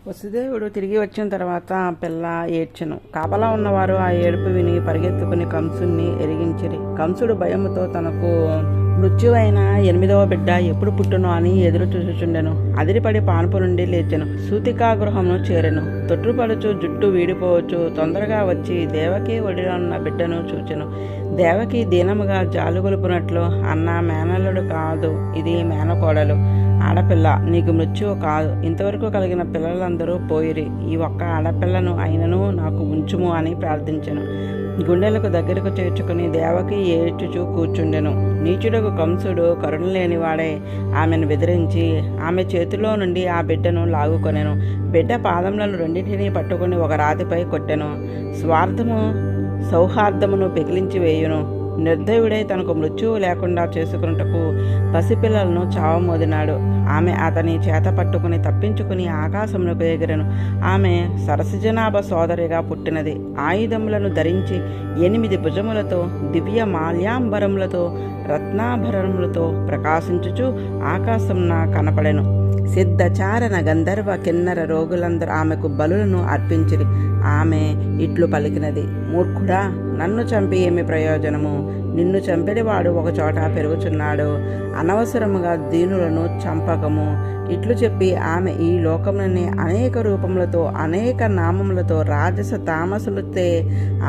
వసుదేవుడు తిరిగి వచ్చిన తర్వాత ఆ పిల్ల ఏడ్చెను. కాపలా ఉన్నవారు ఆ ఏడుపు విని పరిగెత్తుకుని కంసుని ఎరిగించిరి. కంసుడు భయముతో తనకు మృత్యువైన 8వ బిడ్డ ఎప్పుడు పుట్టును అని ఎదురు చూచుచుండెను. అదిరిపడి పాన్పు నుండి లేచెను. సూతికాగృహమును చేరెను. తొట్టుపడుచు జుట్టు వీడిపోవచ్చు తొందరగా వచ్చి దేవకి ఒడిలో ఉన్న బిడ్డను చూచెను. దేవకి దీనముగా జాలుగొలుపునట్లు, అన్న మేనల్లుడు కాదు, ఇది మేనకోడలు, ఆడపిల్ల, నీకు మృత్యువు కాదు. ఇంతవరకు కలిగిన పిల్లలందరూ పోయిరి. ఈ ఒక్క ఆడపిల్లను అయినను నాకు ఉంచుము అని ప్రార్థించెను. గుండెలకు దగ్గరకు చేర్చుకుని దేవకి ఏడ్చుచూ కూర్చుండెను. నీచుడకు కంసుడు కరుణ లేనివాడే ఆమెను బెదిరించి ఆమె చేతిలో నుండి ఆ బిడ్డను లాగుకొనెను. బిడ్డ పాదములను రెండింటినీ పట్టుకుని ఒక రాతిపై కొట్టెను. స్వార్థము సౌహార్దమును పెకిలించి వేయును. నిర్దయుడై తనకు మృత్యువు లేకుండా చేసుకున్నటకు పసిపిల్లలను చావమోదినాడు. ఆమె అతని చేత పట్టుకుని తప్పించుకుని ఆకాశమునకు ఎగిరెను. ఆమె సరసజనాభ సోదరిగా పుట్టినది. ఆయుధములను ధరించి 8 భుజములతో దివ్య మాల్యాంబరములతో రత్నాభరణములతో ప్రకాశించుచు ఆకాశమున కనపడెను. సిద్ధచారణ గంధర్వ కిన్నర రోగులందరూ ఆమెకు బలులను అర్పించిరి. ఆమె ఇట్లు పలికినది: మూర్ఖుడా, నన్ను చంపి ఏమి ప్రయోజనము? నిన్ను చంపెడివాడు ఒకచోట పెరుగుచున్నాడు. అనవసరముగా దీనులను చంపకము. ఇట్లు చెప్పి ఆమె ఈ లోకములని అనేక రూపములతో అనేక నామములతో రాజస తామసులతో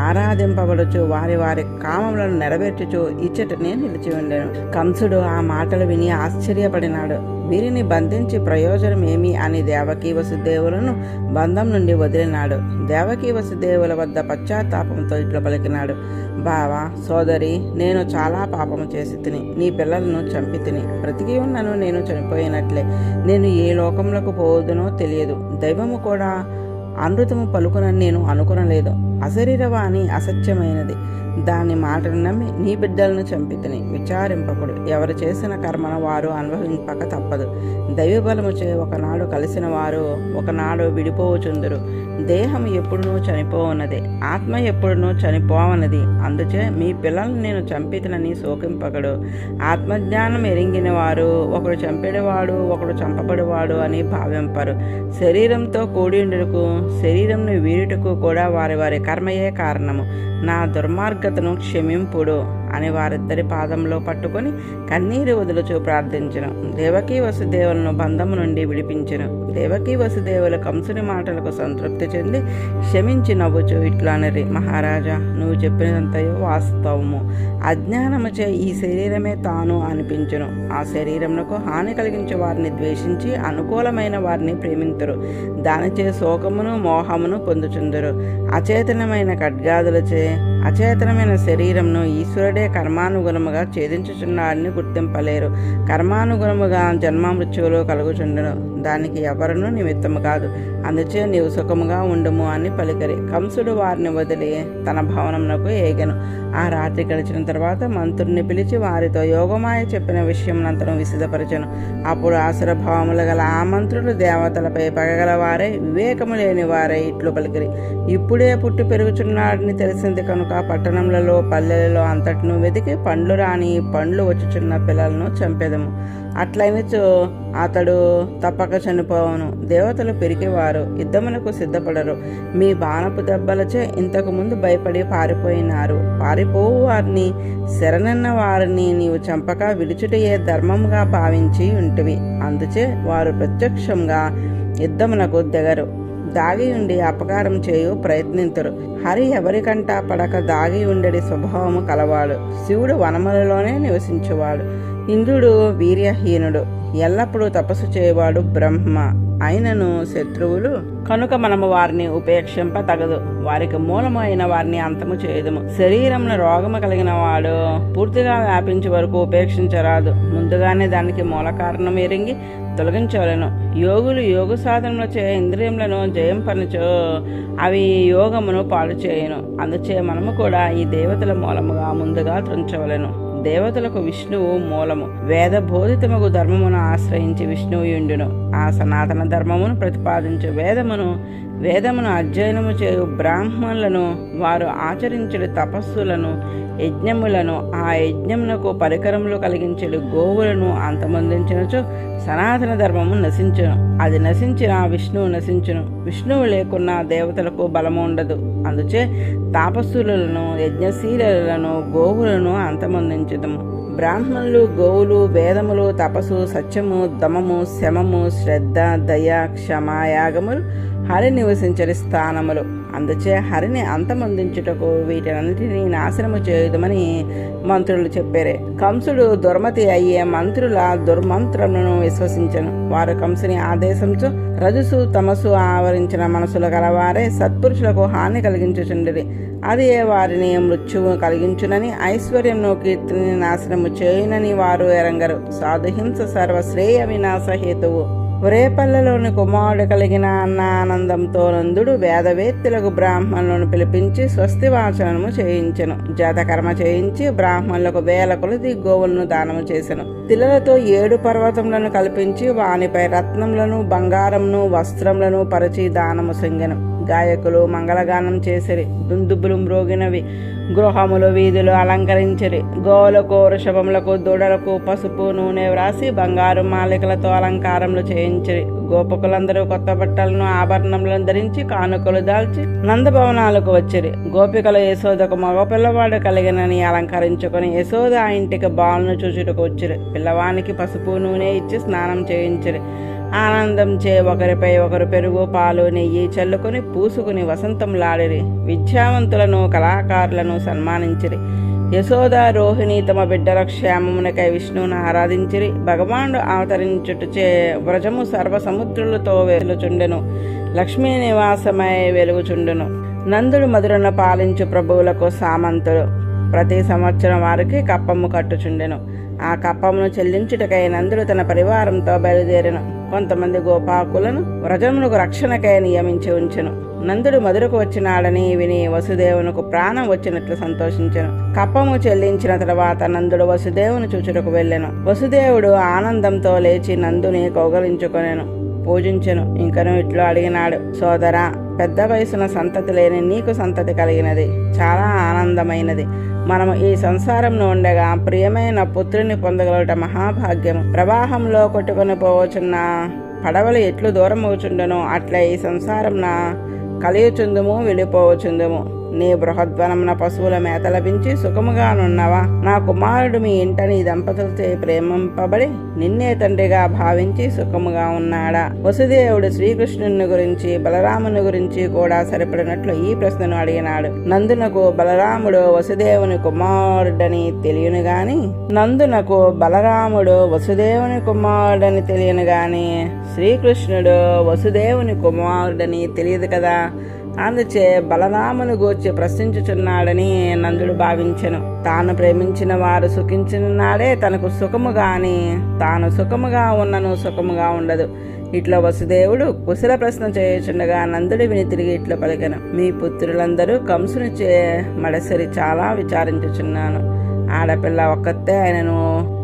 ఆరాధింపబడుచు వారి వారి కామములను నెరవేర్చుచు ఇచ్చటనే నిలిచి ఉండెను. కంసుడు ఆ మాటలు విని ఆశ్చర్యపడినాడు. వీరిని బంధించి ప్రయోజనం ఏమి అని దేవకీ వసుదేవులను బంధం నుండి వదిలినాడు. దేవకీ వసుదేవుల వద్ద పశ్చాత్తాపంతో ఇట్లు పలికినాడు: బావా, సోదరి, నేను చాలా పాపము చేసి తిని నీ పిల్లలను చంపి తిని బ్రతికి ఉన్నను. నేను చనిపోయినట్లే. నేను ఏ లోకములకు పోదునో తెలియదు. దైవము కూడా అమృతము పలుకునని నేను అనుకునలేదు. అశరీరవాణి అసత్యమైనది. దాని మాటను నమ్మి నీ బిడ్డలను చంపితిని. విచారింపకుడు. ఎవరు చేసిన కర్మను వారు అనుభవింపక తప్పదు. దైవబలముచే ఒకనాడు కలిసిన వారు ఒకనాడు విడిపోవుచుందురు. దేహము ఎప్పుడునూ చనిపోవన్నది, ఆత్మ ఎప్పుడునూ చనిపోవన్నది. అందుచే మీ పిల్లలను నేను చంపితినని శోకింపకడు. ఆత్మజ్ఞానం ఎరింగిన వారు ఒకడు చంపేవాడు ఒకడు చంపబడివాడు అని భావింపరు. శరీరంతో కూడిండుటకు శరీరంను వీరుటకు కూడా వారి వారి కర్మయే కారణము. నా దుర్మార్గతను క్షమింపుడు అని వారిద్దరి పాదంలో పట్టుకొని కన్నీరు వదులుచు ప్రార్థించెను. దేవకీ వసుదేవులను బంధము నుండి విడిపించెను. దేవకీ వసుదేవుల కంసుని మాటలకు సంతృప్తి చెంది క్షమించి నవ్వుచు ఇట్లనరి: మహారాజా, నువ్వు చెప్పినంతయో వాస్తవము. అజ్ఞానముచే ఈ శరీరమే తాను అనిపించును. ఆ శరీరమునకు హాని కలిగించే వారిని ద్వేషించి అనుకూలమైన వారిని ప్రేమింతురు. దానిచే శోకమును మోహమును పొందుచుందురు. అచేతనమైన ఖడ్గాదులచే అచేతనమైన శరీరంను ఈశ్వరుడే కర్మానుగుణముగా ఛేదించుచున్నాడని గుర్తింపలేరు. కర్మానుగుణముగా జన్మ మృత్యువులు కలుగుచుండును. దానికి ఎవరునూ నిమిత్తము కాదు. అందుచే నీవు సుఖముగా ఉండుము అని పలికరి. కంసుడు వారిని వదిలి తన భవనమునకు ఏగెను. ఆ రాత్రి గడిచిన తర్వాత మంత్రుల్ని పిలిచి వారితో యోగమాయ చెప్పిన విషయమునంతను విశదపరచెను. అప్పుడు ఆసుర భావములు గల ఆ మంత్రులు దేవతలపై పగగల వారై వివేకము లేని వారై ఇట్లు పలికిరి: ఇప్పుడే పుట్టి పెరుగుచున్నాడని తెలిసింది కనుక పట్టణములలో పల్లెలలో అంతటిను వెతికి పండ్లు రాని పండ్లు వచ్చుచున్న పిల్లలను చంపెదము. అట్లయినచో అతడు తప్పక చనిపోవను. దేవతలు పెరిగేవారు యుద్ధములకు సిద్ధపడరు. మీ బాణపు దెబ్బలచే ఇంతకు ముందు భయపడి పారిపోయినారు. పారిపోవు వారిని శరణన్న వారిని నీవు చంపక విడుచుటయే ధర్మముగా భావించి ఉంటివి. అందుచే వారు ప్రత్యక్షంగా యుద్ధమునకు దిగరు. దాగి ఉండి అపకారం చేయు ప్రయత్నింతురు. హరి ఎవరికంటా పడక దాగి ఉండడి స్వభావము కలవాడు. శివుడు వనములలోనే నివసించువాడు. ఇంద్రుడు వీర్యహీనుడు. ఎల్లప్పుడూ తపస్సు చేయవాడు బ్రహ్మ. అయినను శత్రువులు కనుక మనము వారిని ఉపేక్షింప తగదు. వారికి మూలము అయిన వారిని అంతము చేయదుము. శరీరంలో రోగము కలిగిన వాడు పూర్తిగా వ్యాపించే వరకు ఉపేక్షించరాదు. ముందుగానే దానికి మూల కారణం ఎరింగి తొలగించవలను. యోగులు యోగ సాధనలచే ఇంద్రియములను జయం పనిచో అవి యోగమును పాడు చేయను. అందుచే మనము కూడా ఈ దేవతల మూలముగా ముందుగా త్రుంచవలను. దేవతలకు విష్ణువు మూలము. వేద బోధితముగు ధర్మమును ఆశ్రయించి విష్ణువు యుండును. ఆ సనాతన ధర్మమును ప్రతిపాదించు వేదమును అధ్యయనము చేయు బ్రాహ్మణులను, వారు ఆచరించడు తపస్సులను, యజ్ఞములను, ఆ యజ్ఞమునకు పరికరములు కలిగించడు గోవులను అంతమొందించినచో సనాతన ధర్మము నశించును. అది నశించిన విష్ణువు నశించును. విష్ణువు లేకున్నా దేవతలకు బలము ఉండదు. అందుచే తాపస్సులను, యజ్ఞశీలను, గోవులను అంతమొందించదము. బ్రాహ్మణులు, గోవులు, వేదములు, తపస్సు, సత్యము, దమము, శమము, శ్రద్ధ, దయ, క్షమ, యాగములు హరి నివసించని స్థానములు. అందుచే హరిని అంతమొందించుటకు వీటన్నిటినీ నాశనము చేయుదమని మంత్రులు చెప్పారే. కంసుడు దుర్మతి అయ్యే మంత్రుల దుర్మంత్రములను విశ్వసించను. వారు కంసుని ఆదేశంతో రజసు తమసు ఆవరించిన మనసులు గలవారే సత్పురుషులకు హాని కలిగించుచుండిరి. అది వారిని మృత్యువు కలిగించునని, ఐశ్వర్యమును కీర్తిని నాశనము చేయునని వారు ఎరంగరు. సాధుహింస సర్వశ్రేయ వినాశ హేతువు. రేపల్లలోని కుమారుడు కలిగిన అన్న ఆనందంతో నందుడు వేదవేత్తలకు బ్రాహ్మణులను పిలిపించి స్వస్తి వాచనము చేయించెను. జాతకర్మ చేయించి బ్రాహ్మణులకు వేల కొలది గోవులను దానము చేసెను. తిలలతో 7 పర్వతములను కల్పించి వానిపై రత్నములను, బంగారమును, వస్త్రములను పరిచి దానము సంగెను. గాయకులు మంగళగానం చేసిరి. దుందుబులు మ్రోగినవి. గృహములు, వీధులు అలంకరించిరి. గోవులకు, వృషభములకు, దూడలకు పసుపు నూనె వ్రాసి బంగారు మాలికలతో అలంకారములు చేయించిరి. గోపకులందరూ కొత్త బట్టలను, ఆభరణములను ధరించి కానుకలు దాల్చి నందభవనాలకు వచ్చిరి. గోపికలు యశోదకు మగ పిల్లవాడు కలిగినని అలంకరించుకొని యశోద ఆ ఇంటికి బాలును చూచుటకు వచ్చిరి. పిల్లవానికి పసుపు నూనె ఇచ్చి స్నానం చేయించిరి. ఆనందం చే ఒకరిపై ఒకరు పెరుగు, పాలు, నెయ్యి చల్లుకొని పూసుకుని వసంతంలాడిరి. విద్యావంతులను, కళాకారులను సన్మానించిరి. యశోద, రోహిణి తమ బిడ్డల క్షేమమునకై విష్ణువును ఆరాధించిరి. భగవానుడు అవతరించుటచే వ్రజము సర్వసముద్రులతో వెలుచుండెను. లక్ష్మీ నివాసమై వెలుగుచుండెను. నందుడు మధురను పాలించు ప్రభువులకు సామంతుడు. ప్రతి సంవత్సరం వారికి కప్పము కట్టుచుండెను. ఆ కప్పమును చెల్లించుటకై నందుడు తన పరివారంతో బయలుదేరెను. కొంతమంది గోపాకులను వ్రజమునకు రక్షణకై నియమించి ఉంచెను. నందుడు మధురకు వచ్చినాడని విని వసుదేవునకు ప్రాణం వచ్చినట్లు సంతోషించెను. కప్పము చెల్లించిన తర్వాత నందుడు వసుదేవుని చూచుటకు వెళ్ళెను. వసుదేవుడు ఆనందంతో లేచి నందుని కౌగలించుకొనెను, పూజించెను. ఇంకను ఇట్లు అడిగినాడు: సోదరా, పెద్ద వయసున సంతతి లేని నీకు సంతతి కలిగినది, చాలా ఆనందమైనది. మనము ఈ సంసారంలో ఉండగా ప్రియమైన పుత్రుని పొందగలట మహాభాగ్యము. ప్రవాహంలో కొట్టుకొని పోవచున్న పడవలు ఎట్లు దూరం అవుచుండనో అట్లా ఈ సంసారంన కలియుచుందుము, వెళ్ళిపోవచుందుము. నీ బృహద్వనమున పశువుల మేత లభించి సుఖముగానున్నవా? నా కుమారుడు మీ ఇంట నీ దంపతులతో ప్రేమింపబడి నిన్నే తండ్రిగా భావించి సుఖముగా ఉన్నాడా? వసుదేవుడు శ్రీకృష్ణుని గురించి, బలరాముని గురించి కూడా సరిపడినట్లు ఈ ప్రశ్నను అడిగినాడు. నందునకు బలరాముడు వసుదేవుని కుమారుడని తెలియను గాని శ్రీకృష్ణుడు వసుదేవుని కుమారుడని తెలియదు కదా. అందుచే బలరాముని గూర్చి ప్రశ్నించుచున్నాడని నందుడు భావించెను. తాను ప్రేమించిన వారు సుఖించిన నాడే తనకు సుఖము గాని తాను సుఖముగా ఉన్నను సుఖముగా ఉండదు. ఇట్లా వసుదేవుడు కుశల ప్రశ్న చేయుచుండగా నందుడు విని తిరిగి ఇట్లా పలికెను: మీ పుత్రులందరూ కంసుని మడసరి చాలా విచారించుచున్నాను. ఆడపిల్ల ఒక్కతే ఆయనను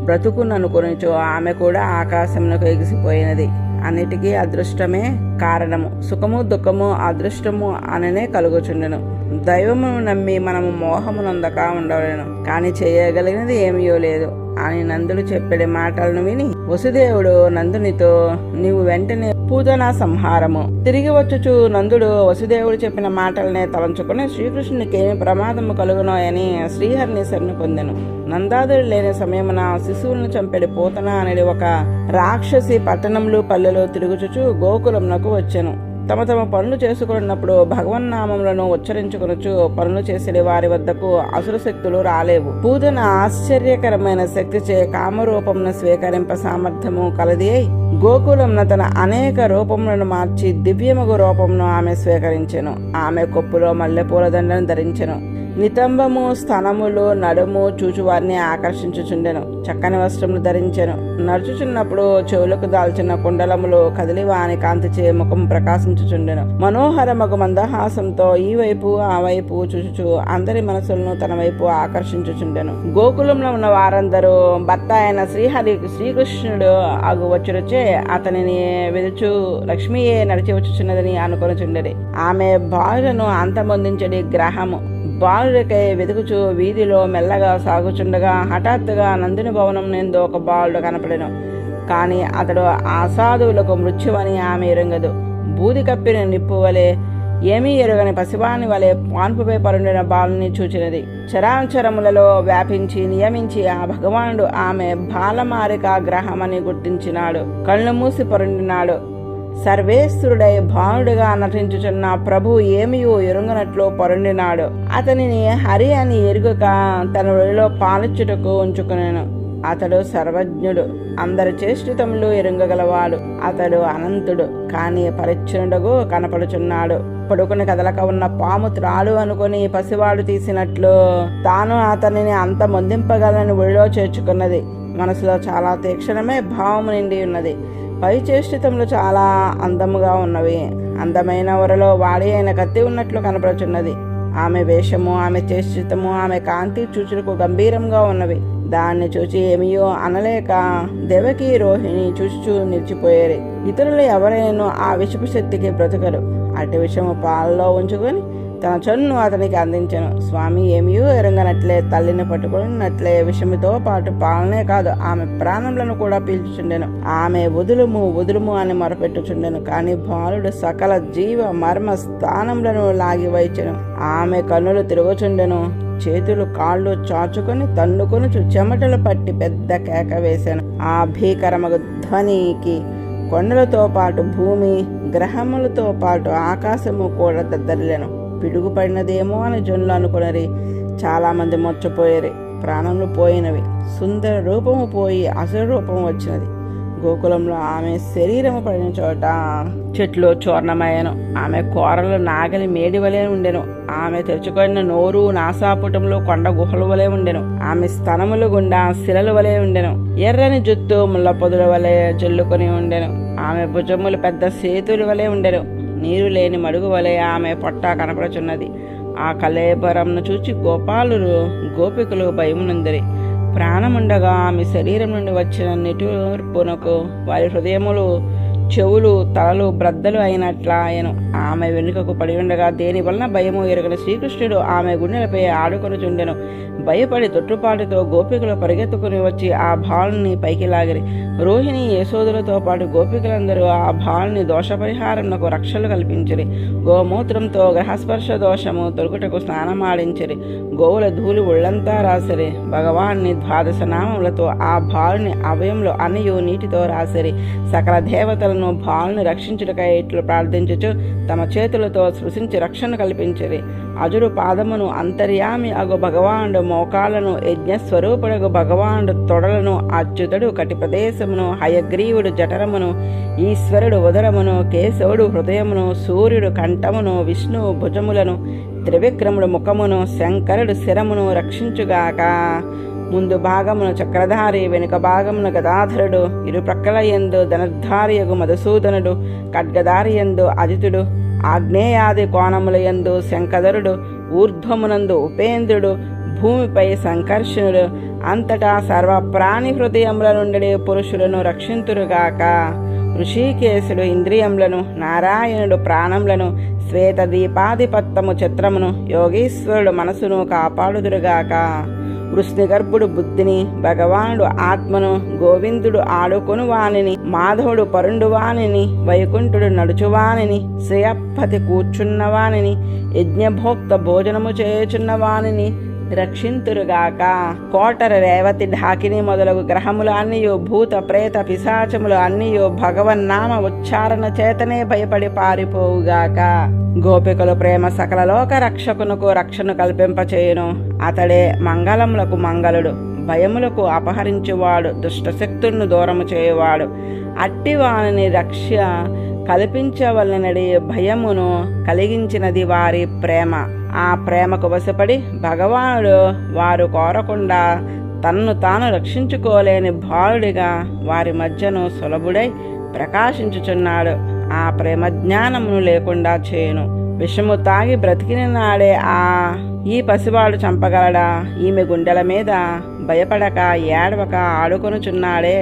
బ్రతుకుననుకొనిచో ఆమె కూడా ఆకాశమునకు ఎగిసిపోయినది. అన్నిటికీ అదృష్టమే కారణము. సుఖము దుఃఖము అదృష్టము అననే కలుగుచుండెను. దైవమును నమ్మి మనము మోహమునందక ఉండలేను, కానీ చేయగలిగినది ఏమీయో లేదు అని నందుడు చెప్పే మాటలను విని వసుదేవుడు నందునితో, నీవు వెంటనే పూతన సంహారము. తిరిగి వచ్చుచు నందుడు వసుదేవుడు చెప్పిన మాటలనే తలంచుకుని శ్రీకృష్ణునికి ఏమి ప్రమాదము కలుగునో అని శ్రీహరిని శరణు పొందెను. నందాదుడు లేని సమయమున శిశువులను చంపెడి పూతన అనేది ఒక రాక్షసి పట్టణములు పల్లెలు తిరుగుచుచు గోకులమునకు వచ్చెను. తమ తమ పనులు చేసుకున్నప్పుడు భగవన్నామములను ఉచ్చరించుకొనొచ్చు పనులు చేసే వారి వద్దకు అసుర శక్తులు రాలేవు. పూతన ఆశ్చర్యకరమైన శక్తిచే కామరూపమును స్వీకరింప సామర్థ్యము కలది అయి గోకులంన తన అనేక రూపములను మార్చి దివ్యమగు రూపమును ఆమె స్వీకరించెను. ఆమె కొప్పులో మల్లెపూల దండను ధరించెను. నితంబము స్తనములు నడుము చూచువారిని ఆకర్షించుచుండెను. చక్కని వస్త్రములు ధరించెను. నడుచుచున్నప్పుడు చెవులకు దాల్చిన కుండలములు కదిలి వాని కాంతిచే ముఖం ప్రకాశించుచుండెను. మనోహరమగు మందహాసంతో ఈ వైపు ఆ వైపు చూచుచు అందరి మనసులను తన వైపు ఆకర్షించుచుండెను. గోకులంలో ఉన్న వారందరూ భర్త అయిన శ్రీకృష్ణుడు అగు వచ్చురుచే అతనిని వెలుచు లక్ష్మీయే నడిచి వచ్చుచున్నదని అనుకొనుచుండెడి. ఆమె బాలులను అంతమొందించడి గ్రహము. బాలుడికై వెతుకుచు వీధిలో మెల్లగా సాగుచుండగా హఠాత్తుగా నందుని భవనం నందు ఒక బాలుడు కనపడెను. కాని అతడు అసాధువులకు మృత్యువని ఆమె ఎరుంగదు. బూది కప్పిన నిప్పు వలె ఏమీ ఎరుగని పసివాని వలె పాన్పుపై పరుండిన బాలుని చూచినది. చరాచరములలో వ్యాపించి నియమించి ఆ భగవానుడు ఆమె బాలమారిక గ్రహమని గుర్తించినాడు. కళ్ళు మూసి పరుండినాడు. సర్వేశ్వరుడై భానుడిగా నటించుచున్న ప్రభు ఏమియో ఎరుగనట్లు పరుండినాడు. అతనిని హరి అని ఎరుగక తన ఒడిలో పాలిచ్చుటకు ఉంచుకునేను. అతడు సర్వజ్ఞుడు, అందరి చేష్టితములు ఎరుగగలవాడు. అతడు అనంతుడు, కానీ పరిచ్ఛిన్నుడగు కనపడుచున్నాడు. పడుకుని కదలక ఉన్న పాము త్రాడు అనుకుని పసివాడు తీసినట్లు తాను అతనిని అంత మొందింపగలని ఒడిలో చేర్చుకున్నది. మనసులో చాలా తీక్షణమే భావము నిండి ఉన్నది. పై చేష్టితములు చాలా అందముగా ఉన్నవి. అందమైన వరలో వాడి అయిన కత్తి ఉన్నట్లు కనపడుచున్నది. ఆమె వేషము, ఆమె చేష్టితము, ఆమె కాంతి చూచుటకు గంభీరంగా ఉన్నవి. దాన్ని చూచి ఏమియో అనలేక దేవకి రోహిణి చూచుచూ నిలిచిపోయేది. ఇతరులు ఎవరైనా ఆ విషపు శక్తికి బ్రతకరు. అటు విషము పాలలో ఉంచుకొని తన చన్ను అతనికి అందించెను. స్వామి ఏమియో ఎరుగనట్లే తల్లిని పట్టుకున్నట్లే విషముతో పాటు పాలనే కాదు ఆమె ప్రాణములను కూడా పీల్చుచుండెను. ఆమె వదులుము అని మొరపెట్టుచుండెను. కానీ బాలుడు సకల జీవ మర్మ స్థానములను లాగి వైచెను. ఆమె కన్నులు తిరుగుచుండెను. చేతులు కాళ్ళు చాచుకొని తన్నుకొని చెమటలు పట్టి పెద్ద కేక వేశాను. ఆ భీకరమగు ధ్వనికి కొండలతో పాటు భూమి, గ్రహములతో పాటు ఆకాశము కూడా దద్దరిల్లెను. పిడుగుపడినదేమో అని జనులు అనుకున్నరి. చాలా మంది మొచ్చపోయేరి. ప్రాణములు పోయినవి. సుందర రూపము పోయి అసుర రూపము వచ్చినది. గోకులంలో ఆమె శరీరము పడిన చోట చెట్లు చూర్ణమయ్యను. ఆమె కూరలు నాగలి మేడి వలె ఉండెను. ఆమె తెరుచుకొన్న నోరు నాసాపుటంలో కొండ గుహల వలె ఉండెను. ఆమె స్తనములు గుండా శిలల వలె ఉండెను. ఎర్రని జుత్తు ముళ్ళ పొదుల వలె జల్లుకొని ఉండెను. ఆమె భుజములు పెద్ద సేతుల వలె ఉండెను. నీరు లేని మడుగు వలె ఆమె పొట్ట కనపడుచున్నది. ఆ కళేబరంను చూచి గోపికలు భయమునందరి. ప్రాణముండగా ఆమె శరీరం నుండి వచ్చిన నిటూర్పునకు వారి హృదయములు, చెవులు, తలలు బ్రద్దలు అయినట్లాయను. ఆమె వెనుకకు పడి ఉండగా దేని వలన భయము ఎరుగని శ్రీకృష్ణుడు ఆమె గుండెలపై ఆడుకొనుచుండెను. భయపడి తొట్టుపాటుతో గోపికలు పరిగెత్తుకుని వచ్చి ఆ బాలుని పైకి లాగిరి. రోహిణి, యశోదులతో పాటు గోపికలందరూ ఆ బాలుని దోషపరిహారంకు రక్షలు కల్పించిరి. గోమూత్రంతో గ్రహస్పర్శ దోషము తొలుగుటకు స్నానమాడించిరి. గోవుల ధూళి ఒళ్ళంతా రాసిరి. భగవాన్ని 12 నామములతో ఆ బాలుని అవయంలో అన్నయు నీటితో రాసిరి. సకల దేవతలను బాలుని రక్షించుటకై ఇట్లు ప్రార్థించుచు తమ చేతులతో స్పృశించి రక్షణ కల్పించిరి. అజుడు పాదమును, అంతర్యామి అగు భగవానుడు మోకాలను, యజ్ఞస్వరూపుడగు భగవానుడు తొడలను, అచ్యుతుడు కటి ప్రదేశమును, హయగ్రీవుడు జఠరమును, ఈశ్వరుడు ఉదరమును, కేశవుడు హృదయమును, సూర్యుడు కంఠమును, విష్ణువు భుజములను, త్రివిక్రముడు ముఖమును, శంకరుడు శిరమును రక్షించుగాక. ముందు భాగమును చక్రధారి, వెనుక భాగమును గదాధరుడు, ఇరు ప్రక్కల యందు ధనుర్ధారియగు మధుసూదనుడు, ఖడ్గధారి యందు అజితుడు, ఆగ్నేయాది కోణముల యందు శంకధరుడు, ఊర్ధ్వమునందు ఉపేంద్రుడు, భూమిపై సంకర్షణుడు, అంతటా సర్వ ప్రాణి హృదయముల నుండి పురుషులను రక్షింతురుగాక. ఋషికేశుడు ఇంద్రియములను, నారాయణుడు ప్రాణములను, శ్వేత దీపాధిపత్తము చిత్రమును, యోగీశ్వరుడు మనసును కాపాడుదురుగాక. వృష్ణిగర్భుడు బుద్ధిని, భగవానుడు ఆత్మను, గోవిందుడు ఆడుకొను వాణిని, మాధవుడు పరుండు వాణిని, వైకుంఠుడు నడుచువాణిని, శ్రేయపతి కూర్చున్నవాణిని, యజ్ఞభోక్త భోజనము చేయుచున్న వాణిని రక్షింతురుగాక. కోటర, రేవతి, ఢాకిని మొదలగు గ్రహములు అన్నియు, భూత ప్రేత పిశాచములు అన్నియు భగవన్నామ ఉచ్చారణ చేతనే భయపడి పారిపోవుగాక. గోపికలు ప్రేమ సకల లోక రక్షకునకు రక్షణ కల్పింపచేయును. అతడే మంగళములకు మంగళుడు, భయములకు అపహరించువాడు, దుష్టశక్తులను దూరము చేయువాడు. అట్టి వానిని రక్ష కల్పించవలనడి భయమును కలిగించినది వారి ప్రేమ. ఆ ప్రేమకు వశపడి భగవానుడు వారు కోరకుండా తన్ను తాను రక్షించుకోలేని బాలుడిగా వారి మధ్యను సులభుడై ప్రకాశించుచున్నాడు. ఆ ప్రేమ జ్ఞానమును లేకుండా చేయును. విషము తాగి బ్రతికిన నాడే ఈ పసివాడు చంపగలడా? ఈమె గుండెల మీద భయపడక ఏడవక ఆడుకొనుచున్నాడే,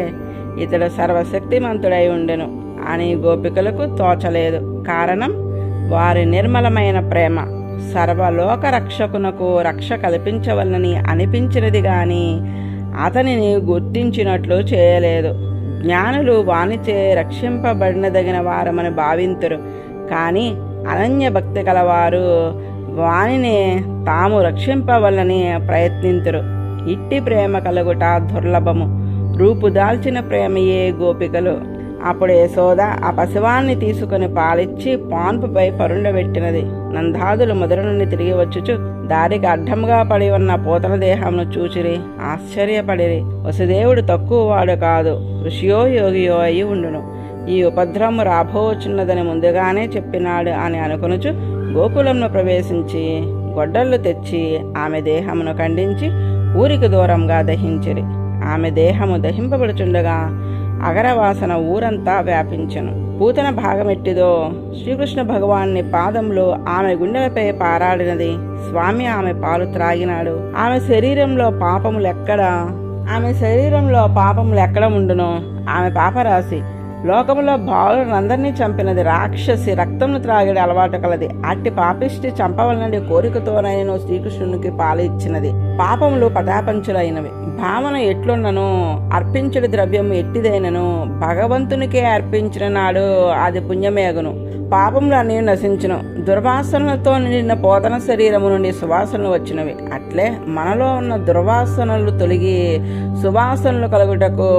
ఇతడు సర్వశక్తిమంతుడై ఉండెను అని గోపికలకు తోచలేదు. కారణం వారి నిర్మలమైన ప్రేమ. సర్వలోక రక్షకునకు రక్ష కల్పించవలనని అనిపించినది గాని అతనిని గుర్తించినట్లు చేయలేదు. జ్ఞానులు వానిచే రక్షింపబడినదగిన వారమని భావింతురు, కానీ అనన్య భక్తి కలవారు వానినే తాము రక్షింపవలనని ప్రయత్నింతురు. ఇట్టి ప్రేమ కలుగుట దుర్లభము. రూపుదాల్చిన ప్రేమయే గోపికలు. అప్పుడు యశోద ఆ పసివాన్ని తీసుకుని పాలిచ్చి పాన్పుపై పరుండబెట్టినది. నందాదులు మొదలు నుండి తిరిగి వచ్చుచు దారికి అడ్డంగా పడి ఉన్న పూతన దేహమును చూచిరి, ఆశ్చర్యపడిరి. వసుదేవుడు తక్కువ వాడు కాదు, ఋషియో యోగియో అయి ఉండును. ఈ ఉపద్రవము రాబోచున్నదని ముందుగానే చెప్పినాడు అని అనుకొనుచు గోకులంను ప్రవేశించి గొడ్డళ్ళు తెచ్చి ఆమె దేహమును ఖండించి ఊరికి దూరంగా దహించిరి. ఆమె దేహము దహింపబడుచుండగా అగరవాసన ఊరంతా వ్యాపించెను. పూతన భాగమెట్టిదో శ్రీకృష్ణ భగవాన్ని పాదములు ఆమె గుండెలపై పారాడినది. స్వామి ఆమె పాలు త్రాగినాడు. ఆమె శరీరంలో పాపములు ఎక్కడ ఉండునో? ఆమె పాపరాశి. లోకములో బాలులందరినీ చంపినది. రాక్షసి, రక్తమును త్రాగిడి అలవాటు కలది. అట్టి పాపిష్టి చంపవలనని కోరికతోనైనా శ్రీకృష్ణునికి పాలు ఇచ్చినది. పాపములు పటాపంచులైనవి. భావన ఎట్లున్నను అర్పించడి ద్రవ్యము ఎట్టిదైనను భగవంతునికే అర్పించిన నాడు అది పుణ్యమేగును. పాపములు అన్నీ నశించును. దుర్వాసనలతో నిండిన పోతన శరీరము నుండి సువాసనలు వచ్చినవి. అట్లే మనలో ఉన్న దుర్వాసనలు తొలగి సువాసనలు కలుగుటకు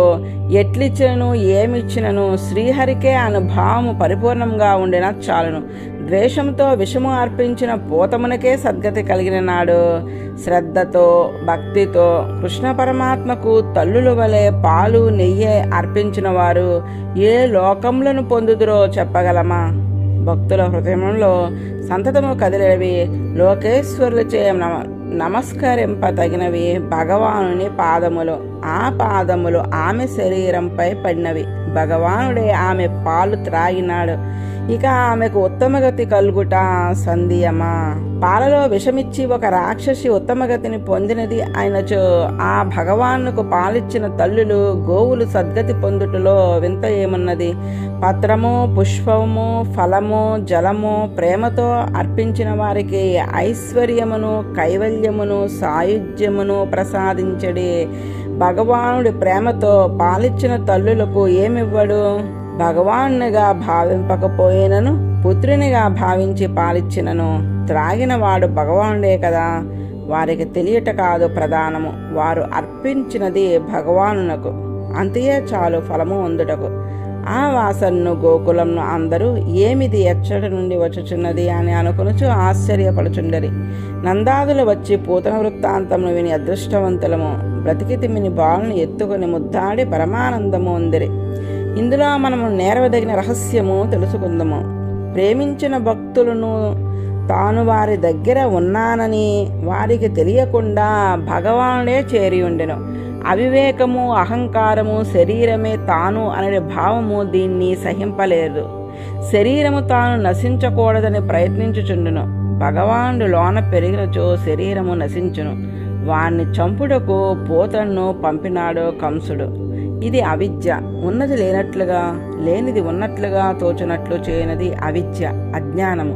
ఎట్లిచ్చినను ఏమిచ్చినను శ్రీహరికే అనుభావము పరిపూర్ణంగా ఉండిన చాలును. ద్వేషంతో విషము అర్పించిన పోతమునకే సద్గతి కలిగిన నాడు శ్రద్ధతో భక్తితో కృష్ణ పరమాత్మకు తల్లుల వలె పాలు నెయ్యి అర్పించిన వారు ఏ లోకములను పొందుదురో చెప్పగలమా? భక్తుల హృదయంలో సంతతము కదిలేవి లోకేశ్వరులచే నమస్కరింపతగినవి భగవానుని పాదములు. ఆ పాదములు ఆమె శరీరంపై పడినవి. భగవానుడే ఆమె పాలు త్రాగినాడు. ఇక ఆమెకు ఉత్తమగతి కలుగుట సంధియమా? పాలలో విషమిచ్చి ఒక రాక్షసి ఉత్తమగతిని పొందినది అయినచో ఆ భగవానుకు పాలిచ్చిన తల్లులు గోవులు సద్గతి పొందుటలో వింత ఏమున్నది? పత్రము, పుష్పము, ఫలము, జలము ప్రేమతో అర్పించిన వారికి ఐశ్వర్యమును, కైవల్యమును, సాయుధ్యమును ప్రసాదించడి భగవానుడి ప్రేమతో పాలిచ్చిన తల్లులకు ఏమివ్వడు? భగవానునిగా భావింపకపోయినను పుత్రునిగా భావించి పాలిచ్చినను త్రాగిన వాడు భగవానుడే కదా. వారికి తెలియట కాదు ప్రధానము. వారు అర్పించినది భగవానునకు, అంతయే చాలు ఫలము అందుటకు. ఆ వాసనను గోకులంను అందరూ ఏమిది ఎచ్చటి నుండి వచ్చుచున్నది అని అనుకొనుచు ఆశ్చర్యపడుచుండరి. నందాదులు వచ్చి పూతన వృత్తాంతమును విని అదృష్టవంతులము బ్రతికితిమిని బాలుని ఎత్తుకొని ముద్దాడి పరమానందము ఉందిరి. ఇందులో మనము నేరవదగిన రహస్యము తెలుసుకుందాము. ప్రేమించిన భక్తులను తాను వారి దగ్గర ఉన్నానని వారికి తెలియకుండా భగవానుడే చేరి ఉండెను. అవివేకము, అహంకారము, శరీరమే తాను అనే భావము దీన్ని సహింపలేదు. శరీరము తాను నశించకూడదని ప్రయత్నించుచుండును. భగవానుడు లోన పెరిగినచో శరీరము నశించును. వాణ్ణి చంపుటకు పూతను పంపినాడు కంసుడు. ఇది అవిద్య. ఉన్నది లేనట్లుగా, లేనిది ఉన్నట్లుగా తోచినట్లు చేయనది అవిద్య, అజ్ఞానము.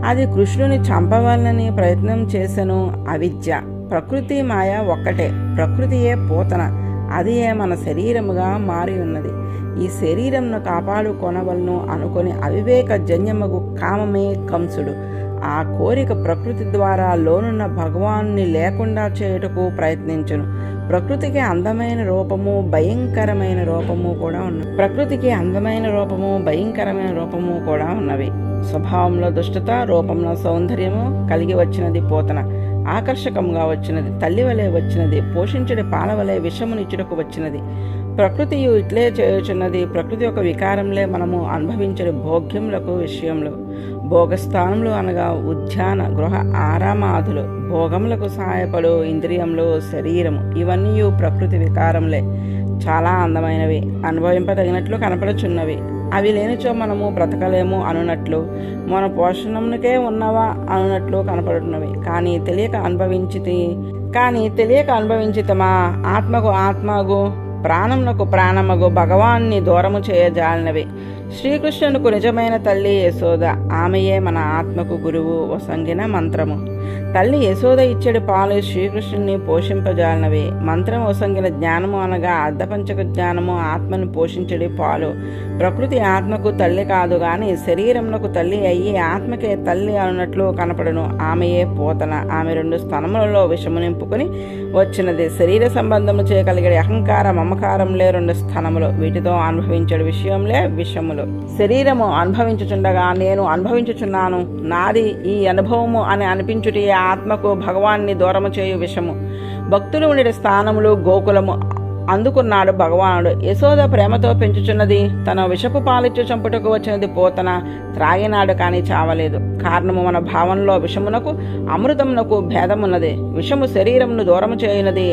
అది కృష్ణుని చంపవాలని ప్రయత్నం చేసెను అవిద్య. ప్రకృతి మాయ ఒక్కటే. ప్రకృతియే పూతన, అది మన శరీరముగా మారి ఉన్నది. ఈ శరీరంను కాపాడుకొనవలను అనుకొని అవివేక జన్యమగు కామమే కంసుడు. ఆ కోరిక ప్రకృతి ద్వారా లోనున్న భగవాన్ని లేకుండా చేయుటకు ప్రయత్నించును. ప్రకృతికి అందమైన రూపము, భయంకరమైన రూపము కూడా ఉన్నవి. స్వభావంలో దుష్టత, రూపంలో సౌందర్యము కలిగి వచ్చినది పూతన. ఆకర్షకంగా వచ్చినది, తల్లి వలె వచ్చినది, పోషించడి పాల వలె విషమునిచ్చుటకు వచ్చినది. ప్రకృతియు ఇట్లే చేయుచున్నది. ప్రకృతి యొక్క వికారంలే మనము అనుభవించే భోగ్యములకు విషయంలో. భోగస్థానములు అనగా ఉద్యాన గృహ ఆరామాదులు, భోగములకు సహాయపడు ఇంద్రియములు, శరీరము, ఇవన్నీ ప్రకృతి వికారంలే. చాలా అందమైనవి, అనుభవింపదగినట్లు కనపడుచున్నవి. అవి లేనిచో మనము బ్రతకలేము అనున్నట్లు, మన పోషణమునకే ఉన్నవా అనున్నట్లు కనపడుతున్నవి. కానీ తెలియక అనుభవించితమా ఆత్మకు ఆత్మగు, ప్రాణమునకు ప్రాణమగు భగవాన్ని దూరము చేయజాలినవి. శ్రీకృష్ణునికి నిజమైన తల్లి యశోద. ఆమెయే మన ఆత్మకు గురువు వసంగిన మంత్రము. తల్లి యశోద ఇచ్చడి పాలు శ్రీకృష్ణుని పోషింపజాలినవి. మంత్రం వసంగిన జ్ఞానము అనగా అర్ధపంచక జ్ఞానము ఆత్మను పోషించడి పాలు. ప్రకృతి ఆత్మకు తల్లి కాదు గాని శరీరమునకు తల్లి అయ్యి ఆత్మకే తల్లి అన్నట్లు కనపడును. ఆమెయే పోతన. ఆమె 2 స్థనములలో విషము నింపుకుని వచ్చినది. శరీర సంబంధము చేయగలిగే అహంకార మమకారంలే 2 స్థనములు. వీటితో అనుభవించడు విషయంలే విషములు. శరీరము అనుభవించుచుండగా నేను అనుభవించుచున్నాను, నాది ఈ అనుభవము అని అనిపించుటే ఆత్మకు భగవాన్ని దూరము చేయు విషము. భక్తులు ఉండే స్థానములు గోకులము అందుకున్నాడు భగవానుడు. యశోద ప్రేమతో పెంచుచున్నది. తన విషపు పాలిచ్చు చంపుటకు వచ్చినది పోతన. త్రాగినాడు కానీ చావలేదు. కారణము మన భావంలో విషమునకు అమృతమునకు భేదమున్నది. విషము శరీరమును దూరము చేయునది,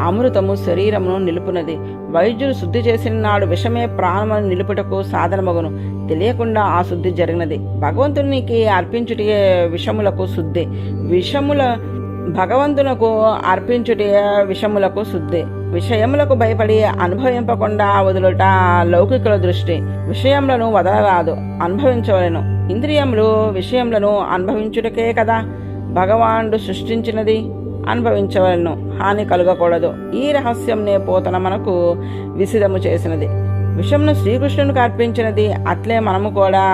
అమృతము శరీరమును నిలుపునది. వైద్యులు శుద్ధి చేసిన నాడు విషమే ప్రాణమును నిలుపుటకు సాధనమగును. తెలియకుండా ఆ శుద్ధి జరిగినది. భగవంతునికి అర్పించుటే విషములకు శుద్ధి. భగవంతునకు అర్పించుటే విషములకు శుద్ధి. విషయములకు భయపడి అనుభవింపకుండా వదులుట లౌకికుల దృష్టి. విషయములను వదలరాదు, అనుభవించవలెను. ఇంద్రియములు విషయములను అనుభవించుటకే కదా భగవానుడు సృష్టించినది. అనుభవించవలను, హాని కలుగకూడదు. ఈ రహస్యంనే పోతన మనకు విసిదము చేసినది. విషమును శ్రీకృష్ణునికి అర్పించినది. అట్లే మనము కూడా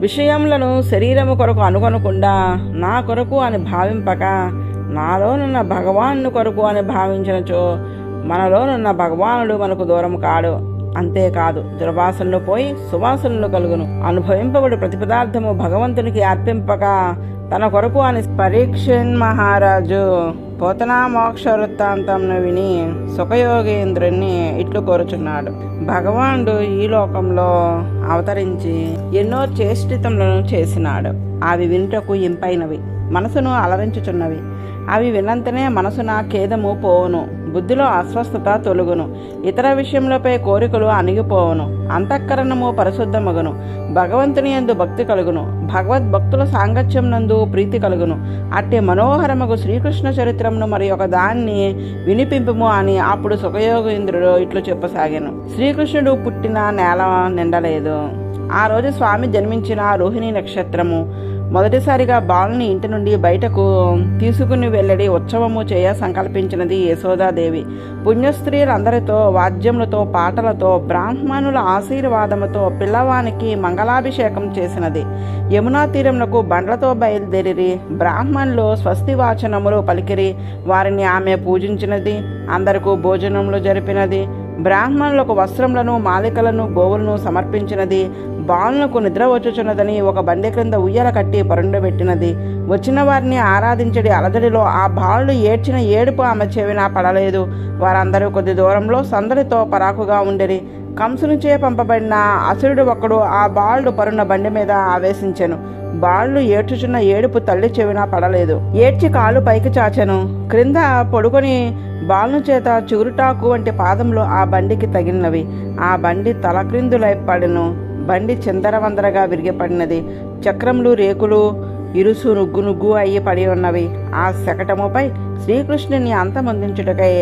విషయములను శరీరము కొరకు అనుకొనకుండా నా కొరకు అని భావింపక నాలోనున్న భగవాను కొరకు అని భావించినచో మనలోనున్న భగవానుడు మనకు దూరం కాడు. అంతేకాదు దుర్వాసనలు పోయి సువాసనలు కలుగును. అనుభవింపబడు ప్రతి పదార్థము భగవంతునికి అర్పింపక తన కొరకు అని పరీక్షన్ మహారాజు పోతనా మోక్ష వృత్తాంతంను విని సుఖయోగేంద్రుణ్ణి ఇట్లు కోరుచున్నాడు. భగవానుడు ఈ లోకంలో అవతరించి ఎన్నో చేష్టితములను చేసినాడు. అవి వినుటకు ఇంపైనవి, మనసును అలరించుచున్నవి. అవి విన్నంతనే మనసున ఖేదము పోవును, బుద్ధిలో అస్వస్థత తొలుగును, ఇతర విషయములపై కోరికలు అణిగిపోవును, అంతఃకరణము పరిశుద్ధమగును, భగవంతుని యందు భక్తి కలుగును, భగవద్భక్తుల సాంగత్యం నందు ప్రీతి కలుగును. అట్టి మనోహరముగు శ్రీకృష్ణ చరిత్రమును మరి ఒక దాన్ని వినిపింపుము అని అప్పుడు సుఖయోగేంద్రుడు ఇట్లు చెప్పసాగాను. శ్రీకృష్ణుడు పుట్టిన నేల నిండలేదు. ఆ రోజు స్వామి జన్మించిన రోహిణి నక్షత్రము. మొదటిసారిగా బాలుని ఇంటి నుండి బయటకు తీసుకుని వెల్లడి ఉత్సవము చేయ సంకల్పించినది యశోదాదేవి. పుణ్యస్త్రీలందరితో వాద్యములతో పాటలతో బ్రాహ్మణుల ఆశీర్వాదముతో పిల్లవానికి మంగళాభిషేకం చేసినది. యమునా తీరమునకు బండ్లతో బయలుదేరి బ్రాహ్మణులు స్వస్తి వాచనములు పలికిరి. వారిని ఆమె పూజించినది. అందరికీ భోజనములు జరిపినది. బ్రాహ్మణులకు వస్త్రములను మాలికలను గోవులను సమర్పించినది. బాలునకు నిద్ర వచ్చుచున్నదని ఒక బండి క్రింద ఉయ్యల కట్టి పరుండబెట్టినది. వచ్చిన వారిని ఆరాధించడి అలజడిలో ఆ బాలుడు ఏడ్చిన ఏడుపు ఆమె చెవిన పడలేదు. వారందరూ కొద్ది దూరంలో సందడితో పరాకుగా ఉండేరి. కంసునిచే పంపబడిన అసురుడు ఒకడు ఆ బాలుడు పరున్న బండి మీద ఆవేశించెను. బాలుడు ఏడ్చుచున్న ఏడుపు తల్లి చెవిన పడలేదు. ఏడ్చి కాళ్ళు పైకి చాచెను. క్రింద పొడుకొని బాలును చేత చిగురుటాకు వంటి పాదములు ఆ బండికి తగిలినవి. ఆ బండి తలక్రిందులై పడెను. బండి చిందరవందరగా విరిగిపడినది. చక్రములు రేకులు ఇరుసు నుగ్గు అయ్యి పడి ఉన్నవి. ఆ శకటముపై శ్రీకృష్ణుని అంతమొందించుటకై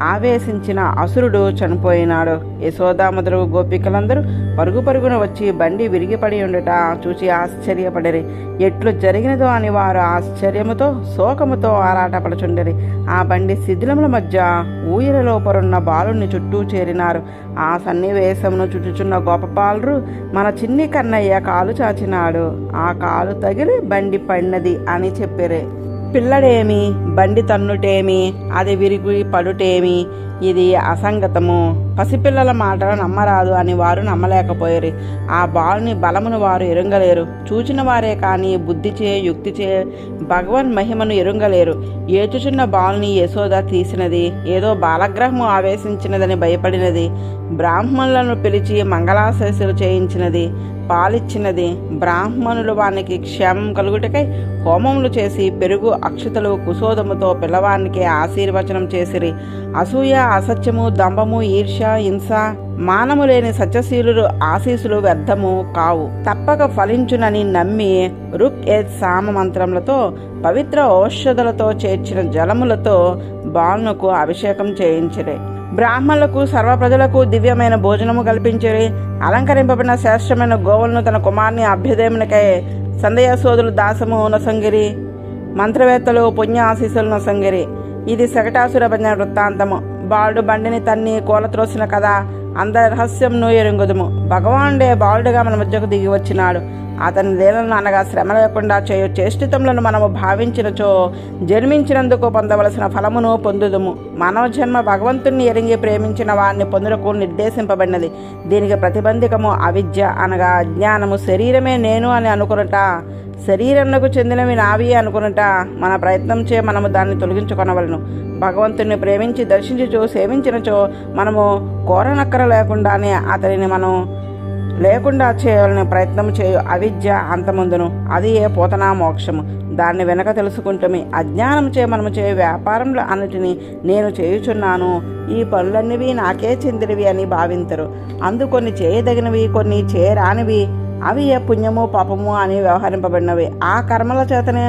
ఆవేశించిన అసురుడు చనిపోయినాడు. యశోదామధురు గోపికలందరూ పరుగు పరుగున వచ్చి బండి విరిగిపడి ఉండుట చూచి ఆశ్చర్యపడిరి. ఎట్లు జరిగినదో అని వారు ఆశ్చర్యముతో శోకముతో ఆరాటపడుచుండిరి. ఆ బండి శిథిలముల మధ్య ఊయలలో పరున్న బాలుని చుట్టూ చేరినారు. ఆ సన్నివేశమును చుట్టుచున్న గోపపాలురు మన చిన్ని కన్నయ్య కాలు చాచినాడు, ఆ కాలు తగిలి బండి పడినది అని చెప్పిరి. పిల్లడేమి, బండి తన్నుటేమి, అది విరిగి పడుటేమి, ఇది అసంగతము, పసిపిల్లల మాటలు నమ్మరాదు అని వారు నమ్మలేకపోయారు. ఆ బాలుని బలమును వారు ఎరుంగలేరు. చూచిన వారే కానీ బుద్ధిచే యుక్తిచే భగవన్ మహిమను ఎరుంగలేరు. ఏచుచున్న బాలుని యశోద తీసినది, ఏదో బాలగ్రహము ఆవేశించినదని భయపడినది. బ్రాహ్మణులను పిలిచి మంగళాశీస్సులు చేయించినది, పాలిచ్చినది. బ్రాహ్మణులు వానికి క్షేమం కలుగుటకై హోమములు చేసి పెరుగు అక్షతలు కుశోదముతో పిల్లవానికి ఆశీర్వచనం చేసిరి. అసూయ, అసత్యము, దంభము, ఈర్ష్య, హింస, మానము లేని సత్యశీలురు ఆశీస్సులు వ్యర్థము కావు, తప్పక ఫలించునని నమ్మి రుక్ ఏత్ సామ మంత్రములతో పవిత్ర ఔషధులతో చేర్చిన జలములతో బాలునకు అభిషేకం చేయించిరి. బ్రాహ్మణులకు సర్వ ప్రజలకు దివ్యమైన భోజనము కల్పించిరి. అలంకరింపబడిన శ్రేష్టమైన గోవులను తన కుమారుని అభ్యుదయమునకై సందేయసోదులు దాసము నొసంగిరి. మంత్రవేత్తలు పుణ్య ఆశీస్సులు నొసంగిరి. ఇది శకటాసుర భంజన వృత్తాంతము. బాలుడు బండిని తన్ని కోలత్రోసిన కథ అందరి రహస్యంను ఎరుంగుదుము. భగవానుడే బాలుడుగా మన మధ్యకు దిగి వచ్చినాడు. అతని లీలను అనగా శ్రమ లేకుండా చేయు చేష్టితములను మనము భావించినచో జన్మించినందుకు పొందవలసిన ఫలమును పొందుదుము. మానవ జన్మ భగవంతుణ్ణి ఎరిగి ప్రేమించిన వారిని పొందుటకు నిర్దేశింపబడినది. దీనికి ప్రతిబంధకము అవిద్య అనగా అజ్ఞానము. శరీరమే నేను అని అనుకునుట, శరీరమునకు చెందినవి నావి అనుకునుట. మన ప్రయత్నం చే మనము దాన్ని తొలగించుకొనవలను. భగవంతుని ప్రేమించి దర్శించుచో సేవించినచో మనము కోరనక్కర లేకుండానే అతనిని మనం లేకుండా చేయాలని ప్రయత్నం చేయు అవిద్య అంతముందును. అది ఏ పోతనా మోక్షము. దాన్ని వెనక తెలుసుకుంటమే. అజ్ఞానం చే మనము చేయు వ్యాపారంలో అన్నిటినీ నేను చేయుచున్నాను, ఈ పనులన్నవి నాకే చెందినవి అని భావించరు. అందుకొన్ని చేయదగినవి, కొన్ని చేయరానివి, అవి ఏ పుణ్యము పాపము అని వ్యవహరింపబడినవి. ఆ కర్మల చేతనే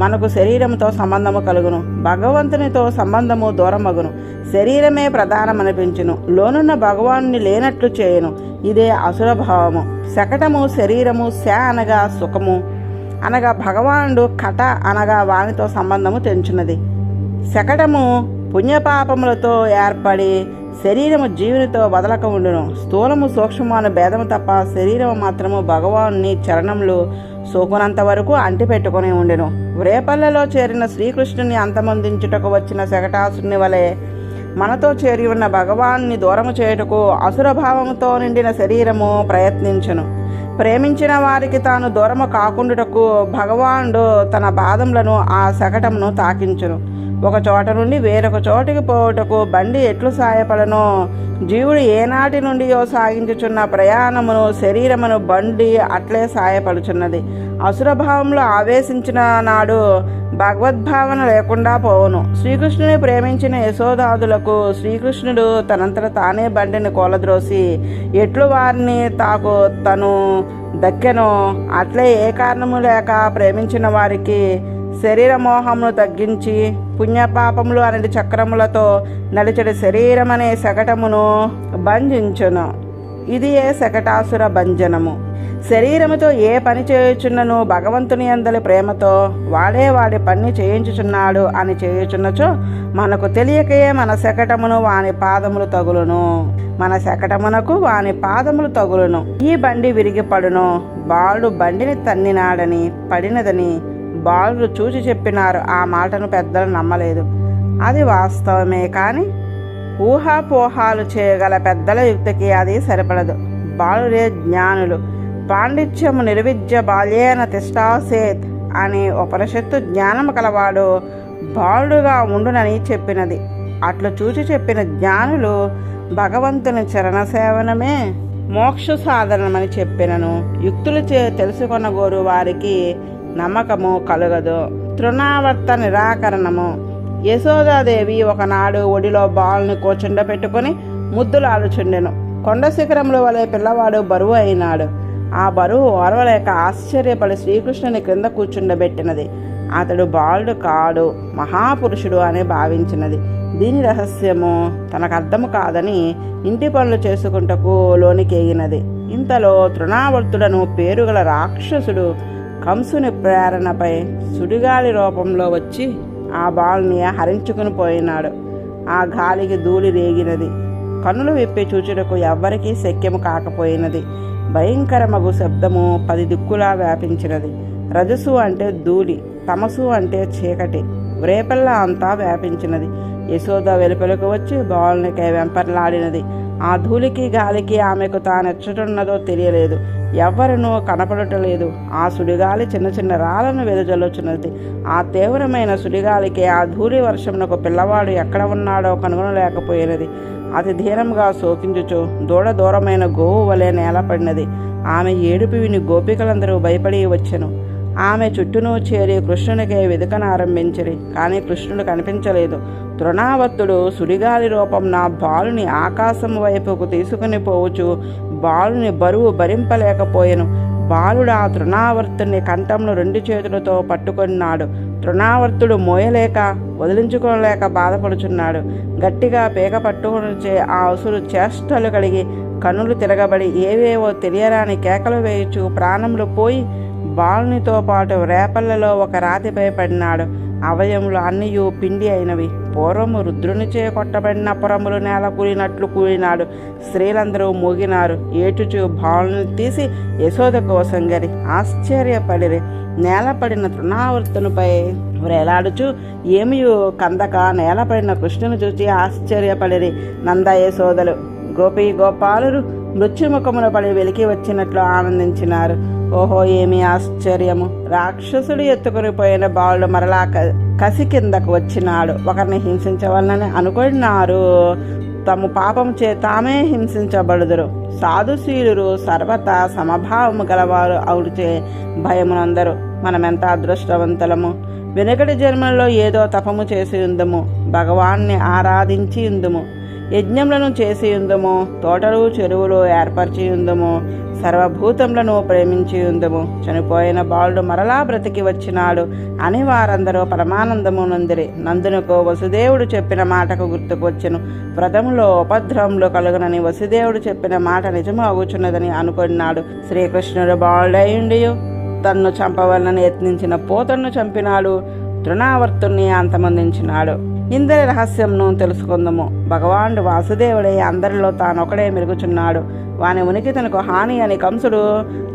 మనకు శరీరంతో సంబంధము కలుగును, భగవంతునితో సంబంధము దూరమగును. శరీరమే ప్రధానమనిపించును, లోనున్న భగవానుని లేనట్లు చేయును. ఇదే అసురభావము. శకటము శరీరము, శ అనగా సుఖము అనగా భగవానుడు, కట అనగా వానితో సంబంధము తెంచున్నది. శకటము పుణ్యపాపములతో ఏర్పడి శరీరము జీవునితో వదలక ఉండును. స్థూలము సూక్ష్మము అనే భేదము తప్ప శరీరము మాత్రము భగవానుని చరణములు సోకునంత వరకు అంటిపెట్టుకుని ఉండెను. వ్రేపల్లలో చేరిన శ్రీకృష్ణుని అంతమొందించుటకు వచ్చిన శకటాసుని వలె మనతో చేరి ఉన్న భగవాన్ని దూరము చేయుటకు అసురభావముతో నిండిన శరీరము ప్రయత్నించును. ప్రేమించిన వారికి తాను దూరము కాకుండుటకు భగవానుడు తన పాదములను ఆ శకటమును తాకించును. ఒక చోట నుండి వేరొక చోటికి పోవుటకు బండి ఎట్లు సాయపడనో, జీవుడు ఏనాటి నుండియో సాగించుచున్న ప్రయాణమును శరీరమును బండి అట్లే సాయపడుచున్నది. అసురభావంలో ఆవేశించిన నాడు భగవద్భావన లేకుండా పోవును. శ్రీకృష్ణుని ప్రేమించిన యశోదాదులకు శ్రీకృష్ణుడు తనంతట తానే బండిని కోలద్రోసి ఎట్లు వారిని తను దక్కెనో, అట్లే ఏ కారణము లేక ప్రేమించిన వారికి శరీర మోహమును తగ్గించి పుణ్యపాపములు అనే చక్రములతో నడిచడి శరీరమనే శకటమును బంధించును. ఇది ఏ శకటాసుర భంజనము. శరీరముతో ఏ పని చేయుచున్నను భగవంతుని యందలి ప్రేమతో వాడే వాడి పని చేయించుచున్నాడు అని చేయుచున్నచో మనకు తెలియకే మన శకటమును వాని పాదములు తగులును, మన శకటమునకు వాని పాదములు తగులును. ఈ బండి విరిగిపడును. బాలుడు బండిని తన్నినాడని పడినదని బాలుడు చూచి చెప్పినారు. ఆ మాటను పెద్దలు నమ్మలేదు. అది వాస్తవమే, కానీ ఊహాపోహాలు చేయగల పెద్దల యుక్తికి అది సరిపడదు. బాలుడే జ్ఞానులు. పాండిత్యము నిర్విద్య బాల్యేన తిష్టాసేత్ అని ఉపనిషత్తు జ్ఞానము కలవాడు బాలుడుగా ఉండునని చెప్పినది. అట్లు చూచి చెప్పిన జ్ఞానులు భగవంతుని చరణ సేవనమే మోక్ష సాధనమని చెప్పినను యుక్తులు తెలుసుకొనగోరు వారికి నమ్మకము కలుగదు. తృణావర్త నిరాకరణము. యశోదాదేవి ఒకనాడు ఒడిలో బాలుని కూర్చుండబెట్టుకుని ముద్దులాడుచుండెను. కొండ శిఖరముల వలె పిల్లవాడు బరువు అయినాడు. ఆ బరువు ఓర్వలేక ఆశ్చర్యపడి శ్రీకృష్ణుని క్రింద కూర్చుండబెట్టినది. అతడు బాలుడు కాడు, మహాపురుషుడు అని భావించినది. దీని రహస్యము తనకు అర్థము కాదని ఇంటి పనులు చేసుకుంటకు లోనికేగినది. ఇంతలో తృణావర్తుడను పేరుగల రాక్షసుడు కంసుని ప్రేరణపై సుడిగాలి రూపంలో వచ్చి ఆ బాలుని హరించుకుని పోయినాడు. ఆ గాలికి ధూళి రేగినది. కన్నులు విప్పి చూచుటకు ఎవ్వరికీ శక్యము కాకపోయినది. భయంకరమగు శబ్దము 10 దిక్కులా వ్యాపించినది. రజసు అంటే ధూళి, తమసు అంటే చీకటి రేపల్లా అంతా వ్యాపించినది. యశోద వెలుపలకు వచ్చి బాలునికై వెంపర్లాడినది. ఆ ధూళికి గాలికి ఆమెకు తానెచ్చుటున్నదో తెలియలేదు. ఎవ్వరూ కనపడటలేదు. ఆ సుడిగాలి చిన్న చిన్న రాళ్లను వెదజల్లుచున్నది. ఆ తీవ్రమైన సుడిగాలికి ఆ ధూళి వర్షమునకు పిల్లవాడు ఎక్కడ ఉన్నాడో కనుగొనలేకపోయినది. అతి ధీరంగా శోకించుచు దూడ దూరమైన గోవు వలె నేలపడినది. ఆమె ఏడుపు విని గోపికలందరూ భయపడి వచ్చెను. ఆమె చుట్టూను చేరి కృష్ణునికై వెదకనారంభించిరి. కానీ కృష్ణుడు కనిపించలేదు. తృణావర్తుడు సుడిగాలి రూపంన బాలుని ఆకాశం వైపుకు తీసుకుని పోవచ్చు బాలుని బరువు భరింపలేకపోయెను. బాలుడు ఆ తృణావర్తుని కంఠంను 2 చేతులతో పట్టుకున్నాడు. తృణావర్తుడు మోయలేక వదిలించుకోలేక బాధపడుచున్నాడు. గట్టిగా పీక పట్టుకునిచే ఆ అసురు చేష్టలు కలిగి కన్నులు తిరగబడి ఏవేవో తెలియరాని కేకలు వేయుచు ప్రాణములు పోయి బాలునితో పాటు రేపల్లలో ఒక రాతిపై పడినాడు. అవయములు అన్నయూ పిండి అయినవి. పూర్వము రుద్రునిచే కొట్టబడిన పురములు నేల కూలినట్లు కూలినాడు. స్త్రీలందరూ మూగినారు. ఏటుచు బాలుని తీసి యశోద కోసంగరి ఆశ్చర్యపడిరి. నేలపడిన తృణావర్తునిపై వ్రేలాడుచు ఏమియు కందక నేలపడిన కృష్ణుని చూచి ఆశ్చర్యపడిరి. నంద యశోదలు గోపీ గోపాలురు మృత్యుముఖమున పడి వెలికి వచ్చినట్లు ఆనందించినారు. ఓహో, ఏమి ఆశ్చర్యము! రాక్షసుడు ఎత్తుకుని పోయిన బాలుడు మరలా కసి కిందకు వచ్చినాడు. ఒకరిని హింసించవలనని అనుకున్నారు. తమ పాపం చే తామే హింసించబడుదురు. సాధుశీలురు సర్వతా సమభావము గలవారు అవుడిచే భయమునందరు. మనమెంత అదృష్టవంతులము! వెనుకటి జన్మల్లో ఏదో తపము చేసి ఉందము, భగవాన్ని ఆరాధించి ఉందము, యజ్ఞములను చేసి ఉందము, తోటలు చెరువులు ఏర్పరిచి ఉందము, సర్వభూతములను ప్రేమించి ఉందము. చనిపోయిన బాలుడు మరలా బ్రతికి వచ్చినాడు అని వారందరూ పరమానందము నందిరి. నందునకు వసుదేవుడు చెప్పిన మాటకు గుర్తుకొచ్చెను. వ్రతములో ఉపద్రవములు కలుగునని వసుదేవుడు చెప్పిన మాట నిజము అగుచున్నదని అనుకున్నాడు. శ్రీకృష్ణుడు బాలుడయుండియు తన్ను చంపవలనని యత్నించిన పోతను చంపినాడు. తృణావర్తుణ్ణి అంతమొందించినాడు. ఇందరి రహస్యంను తెలుసుకుందాము. భగవానుడు వాసుదేవుడై అందరిలో తానొకడే మెరుగుచున్నాడు. వాని ఉనికి తనకు హాని అని కంసుడు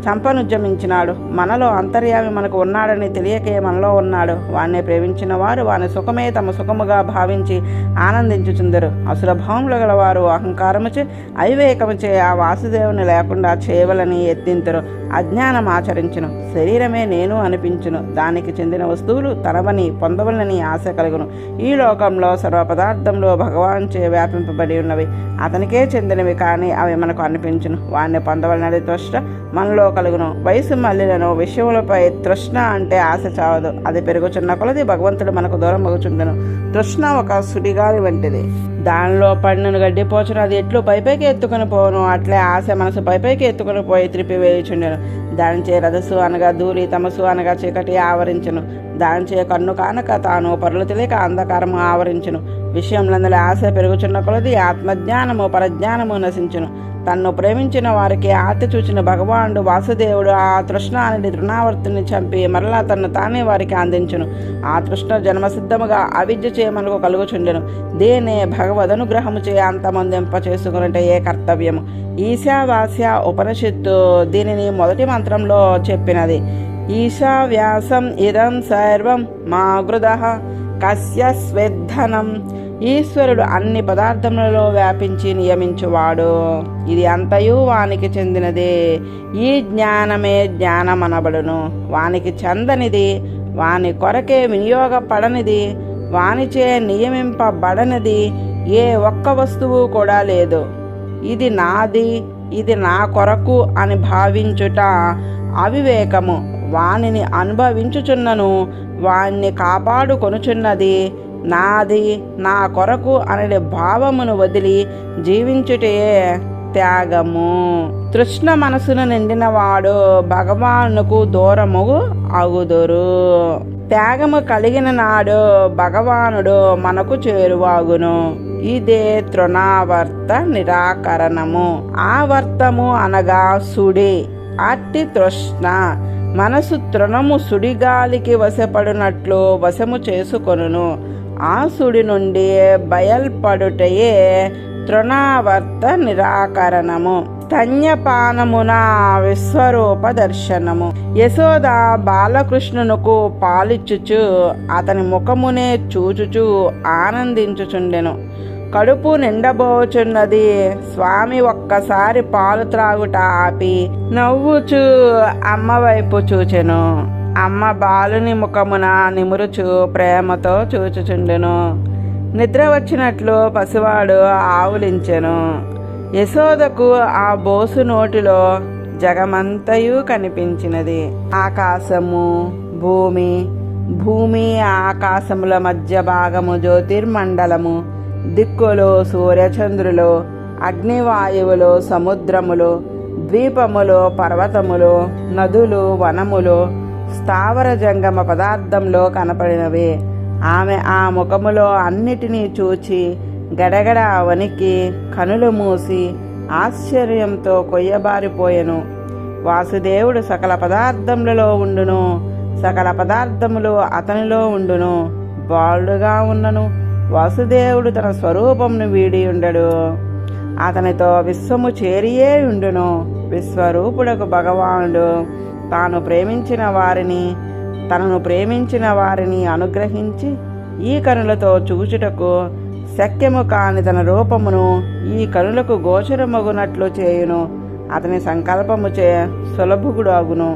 చంపనుద్యమించినాడు. మనలో అంతర్యామి మనకు ఉన్నాడని తెలియకే మనలో ఉన్నాడు. వాణ్ణి ప్రేమించిన వారు వాని సుఖమే తమ సుఖముగా భావించి ఆనందించుచుందరు. అసురభావములు గలవారు అహంకారముచే అవివేకముచే ఆ వాసుదేవుని లేకుండా చేయవలని యత్నింతురు. అజ్ఞానం ఆచరించును. శరీరమే నేను అనిపించును. దానికి చెందిన వస్తువులు తనవని పొందవలని ఆశ కలుగును. ఈ లోకంలో సర్వ పదార్థంలో భగవాన్ చే వ్యాపింపబడి ఉన్నవి. అతనికే చెందినవి కానీ అవి మనకు అనిపించును. వాణ్ణి పొందవలనది తృష్ణ మనలో కలుగును. వయసు మళ్ళీలను విషయములపై తృష్ణ అంటే ఆశ చావదు. అది పెరుగుచున్న కొలది భగవంతుడు మనకు దూరం అగుచుండెను. తృష్ణ ఒక సుడిగాలి వంటిది. దానిలో పడిన గడ్డిపోచును అది ఎట్లు పైపైకి ఎత్తుకొని పోను, అట్లే ఆశ మనసు పైపైకి ఎత్తుకొని పోయి త్రిపివేయుచుండెను. దానిచే రజసు అనగా ధూళి, తమసు అనగా చీకటి ఆవరించును. దానిచే కన్ను కానక తాను పరులు తెలియక అంధకారము ఆవరించును. విషయములందరి ఆశ పెరుగుచున్న కొలది ఆత్మజ్ఞానము పరజ్ఞానము నశించును. తన్ను ప్రేమించిన వారికి ఆర్తి చూచిన భగవానుడు వాసుదేవుడు ఆ తృష్ణ అనేది తృణావర్తుని చంపి మరలా తన్ను తానే వారికి అందించును. ఆ తృష్ణ జన్మసిద్ధముగా అవిద్య చే మనకు కలుగుచుండెను. దేనే భగవదనుగ్రహము చే అంతమొందింప చేసుకున్నట్టే ఏ కర్తవ్యము. ఈశావాస్య ఉపనిషత్తు దీనిని మొదటి మంత్రంలో చెప్పినది. ఈశావ్యాసం ఇదం సర్వం మా గృదః కస్య స్వేద్ధనం. ఈశ్వరుడు అన్ని పదార్థములలో వ్యాపించి నియమించువాడు. ఇది అంతయు వానికి చెందినదే. ఈ జ్ఞానమే జ్ఞానమనబడును. వానికి చెందనిది, వాని కొరకే వినియోగపడనిది, వానిచే నియమింపబడనిది ఏ ఒక్క వస్తువు కూడా లేదు. ఇది నాది, ఇది నా కొరకు అని భావించుట అవివేకము. వానిని అనుభవించుచున్నను, వాణ్ణి కాపాడుకొనుచున్నది నాది, నా కొరకు అనే భావమును వదిలి జీవించుటే త్యాగము. తృష్ణ మనసును నిండినవాడు భగవానుకు దూరము అగుదురు. త్యాగము కలిగిన నాడు భగవానుడు మనకు చేరువాగును. ఇదే తృణావర్త నిరాకరణము. ఆవర్తము అనగా సుడి. అట్టి తృష్ణ మనసు తృణము సుడిగాలికి వశపడినట్లు వశము చేసుకొనును. ఆ సుడి నుండి బయల్పడుటయే తృణావర్త నిరాకరణము. స్తన్యపానమున విశ్వరూప దర్శనము. యశోద బాలకృష్ణునకు పాలిచ్చుచు అతని ముఖమునే చూచుచు ఆనందించుచుండెను. కడుపు నిండబోచున్నది. స్వామి ఒక్కసారి పాలు త్రాగుట ఆపి నవ్వుచూ అమ్మ వైపు చూచెను. అమ్మ బాలుని ముఖమున నిమురుచు ప్రేమతో చూచుచుండెను. నిద్ర వచ్చినట్లు పసివాడు ఆవులించెను. యశోదకు ఆ బోసు నోటిలో జగమంతయు కనిపించినది. ఆకాశము, భూమి, భూమి ఆకాశముల మధ్య భాగము జ్యోతిర్మండలము, దిక్కులు సూర్యచంద్రులు, అగ్నివాయువులు, సముద్రములు, ద్వీపములు, పర్వతములు, నదులు, వనములు స్థావర జంగమ పదార్థంలో కనపడినవి. ఆమె ఆ ముఖములో అన్నిటినీ చూచి గడగడ వణికి కనులు మూసి ఆశ్చర్యంతో కొయ్యబారిపోయెను. వాసుదేవుడు సకల పదార్థములలో ఉండును, సకల పదార్థములు అతనిలో ఉండును. బాలుడుగా ఉన్నను వాసుదేవుడు తన స్వరూపమును వీడి ఉండడు. అతనితో విశ్వము చేరియే ఉండును. విశ్వరూపుడకు భగవానుడు తనను ప్రేమించిన వారిని అనుగ్రహించి ఈ కనులతో చూచుటకు శక్యము కాని తన రూపమును ఈ కనులకు గోచరమగునట్లు చేయును. అతని సంకల్పముచే సులభుడు అగును.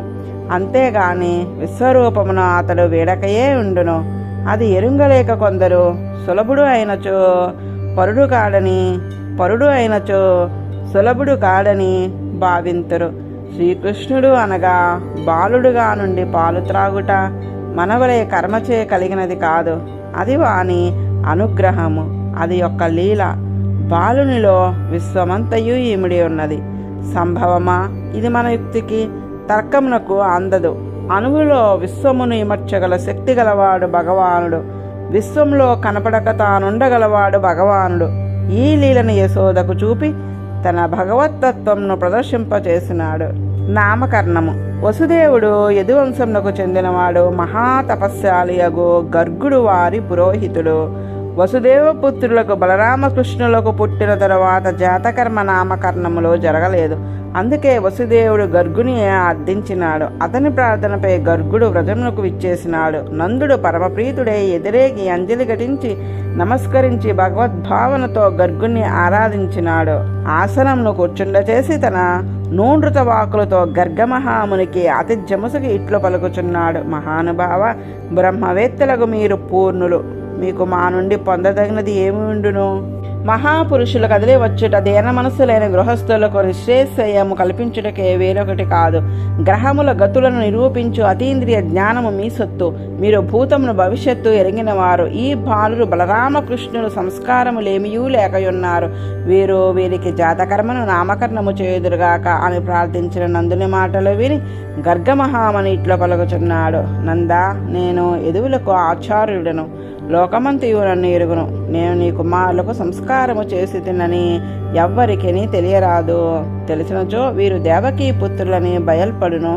అంతేగాని విశ్వరూపమును అతడు వీడకయే ఉండును. అది ఎరుంగలేక కొందరు సులభుడు అయినచో పరుడు అయినచో సులభుడు కాడని భావింతురు. శ్రీకృష్ణుడు అనగా బాలుడుగా నుండి పాలు త్రాగుట మనవలే కర్మచే కలిగినది కాదు. అది వాని అనుగ్రహము, అది యొక్క లీల. బాలునిలో విశ్వమంతయు ఇమిడి ఉన్నది. సంభవమా? ఇది మన యుక్తికి తర్కమునకు అందదు. అణువులో విశ్వమును ఇమర్చగల శక్తి గలవాడు భగవానుడు. విశ్వంలో కనపడక తానుండగలవాడు భగవానుడు. ఈ లీలను యశోదకు చూపి తన భగవత్తత్వంను ప్రదర్శింపచేసినాడు. నామకరణము. వసుదేవుడు యదువంశమునకు చెందినవాడు. మహాతపస్శాలియగు గర్గుడు వారి పురోహితుడు. వసుదేవ పుత్రులకు బలరామకృష్ణులకు పుట్టిన తరువాత జాతకర్మ నామకరణములో జరగలేదు. అందుకే వసుదేవుడు గర్గుని అర్థించినాడు. అతని ప్రార్థనపై గర్గుడు వ్రజమునకు విచ్చేసినాడు. నందుడు పరమప్రీతుడై ఎదురేగి అంజలి ఘటించి నమస్కరించి భగవద్భావనతో గర్గుని ఆరాధించినాడు. ఆసనంను కూర్చుండచేసి తన నూనృత వాకులతో గర్గమహామునికి ఆతిథ్యముసకి ఇట్లు పలుకుచున్నాడు. మహానుభావ, బ్రహ్మవేత్తలకు మీరు పూర్ణులు. మీకు మా నుండి పొందదగినది ఏమి ఉండును? మహాపురుషులు కదిలి వచ్చుట దేన మనస్సులైన గృహస్థులకు నిశ్రేయస్సయము కల్పించుటకే వేరొకటి కాదు. గ్రహముల గతులను నిరూపించు అతీంద్రియ జ్ఞానము మీ సొత్తు. మీరు భూతమును భవిష్యత్తు ఎరిగినవారు. ఈ బాలురు బలరామకృష్ణులు సంస్కారములేమియూ లేకయున్నారు. వీరికి జాతకర్మను నామకరణము చేయుదురుగాక అని ప్రార్థించిన నందుని మాటలు విని గర్గమహామని ఇట్లో పలుకుచున్నాడు. నందా, నేను యదువులకు ఆచార్యుడను. లోకమంతయు నన్ను ఎరుగును. నేను నీ కుమారులకు సంస్కారము చేసి తిన్నని ఎవ్వరికీ తెలియరాదు. తెలిసినచో వీరు దేవకీ పుత్రులని బయల్పడును.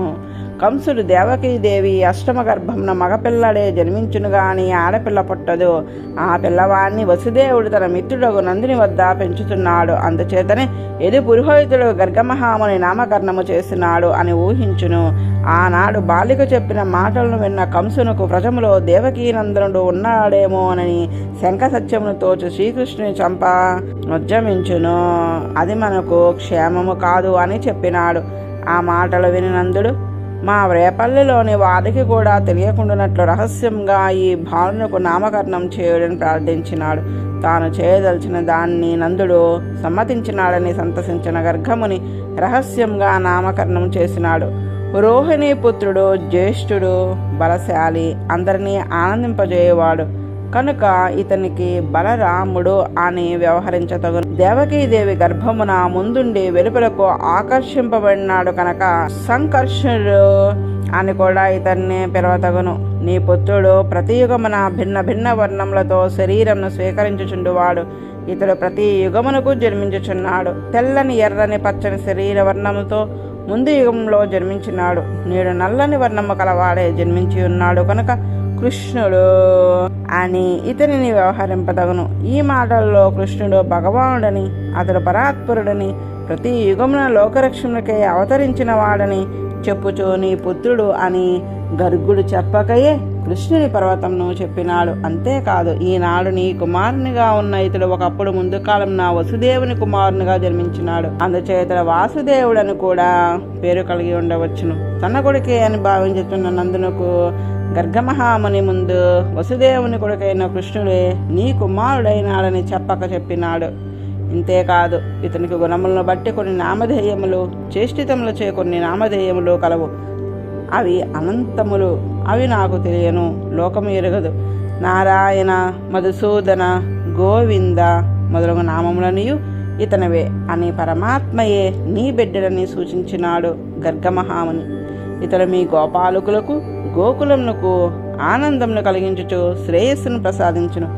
కంసుడు దేవకీదేవి అష్టమ గర్భంన మగపిల్లడే జన్మించును గాని ఆడపిల్ల పుట్టదు. ఆ పిల్లవాడిని వసుదేవుడు తన మిత్రుడు నందుని వద్ద పెంచుతున్నాడు. అందుచేతనే యదు పురోహితుడు గర్గమహాముని నామకరణము చేసినాడు అని ఊహించును. ఆనాడు బాలిక చెప్పిన మాటలను విన్న కంసునకు వ్రజములో దేవకీనందనుడు ఉన్నాడేమోనని శంఖ సత్యమును తోచు శ్రీకృష్ణుని చంప ఉద్యమించును. అది మనకు క్షేమము కాదు అని చెప్పినాడు. ఆ మాటలు విని నందుడు మా రేపల్లిలోని వారికి కూడా తెలియకుండానట్లు రహస్యంగా ఈ బాలునకు నామకరణం చేయడని ప్రార్థించినాడు. తాను చేయదలిచిన దాన్ని నందుడు సమ్మతించినాడని సంతసించిన గర్గముని రహస్యంగా నామకరణం చేసినాడు. రోహిణీ పుత్రుడు జ్యేష్ఠుడు, బలశాలి, అందరినీ ఆనందింపజేయవాడు కనుక ఇతనికి బలరాముడు అని వ్యవహరించతగును. దేవకీదేవి గర్భమున ముందుండి వెలుపలకు ఆకర్షింపబడినాడు కనుక సంకర్షుడు అని కూడా ఇతన్ని పిలవతగును. నీ పుత్రుడు ప్రతి యుగమున భిన్న భిన్న వర్ణములతో శరీరంను స్వీకరించుచుండువాడు. ఇతడు ప్రతి యుగమునకు జన్మించుచున్నాడు. తెల్లని, ఎర్రని, పచ్చని శరీర వర్ణముతో ముందు యుగంలో జన్మించినాడు. నేడు నల్లని వర్ణము కలవాడే జన్మించి ఉన్నాడు కనుక కృష్ణుడు అని ఇతనిని వ్యవహరింపదగును. ఈ మాటల్లో కృష్ణుడు భగవానుడని, అతడు పరాత్పరుడని ప్రతి యుగమున లోకరక్షణకై అవతరించిన వాడని చెప్పుచు నీ పుత్రుడు అని గర్గుడు చెప్పకయే కృష్ణుని పర్వతంను చెప్పినాడు. అంతేకాదు, ఈనాడు నీ కుమారునిగా ఉన్న ఇతడు ఒకప్పుడు ముందు కాలం నా వసుదేవుని కుమారునిగా జన్మించినాడు. అందుచేత వాసుదేవుడని కూడా పేరు కలిగి ఉండవచ్చును. తన కొడుకే అని భావించుతున్న నందునకు గర్గమహాముని ముందు వసుదేవుని కొడుకైన కృష్ణుడే నీ కుమారుడైనాడని చెప్పినాడు. ఇంతేకాదు, ఇతనికి గుణములను బట్టి కొన్ని నామధేయములు, చేష్టితములచే కొన్ని నామధేయములు కలవు. అవి అనంతములు. అవి నాకు తెలియను, లోకము ఎరగదు. నారాయణ, మధుసూదన, గోవింద మొదలగు నామములనియు ఇతనవే అని పరమాత్మయే నీ బిడ్డలని సూచించినాడు గర్గమహాముని. ఇతడు మీ గోపాలకులకు గోకులమునకు ఆనందమును కలిగించుచు శ్రేయస్సును ప్రసాదించును.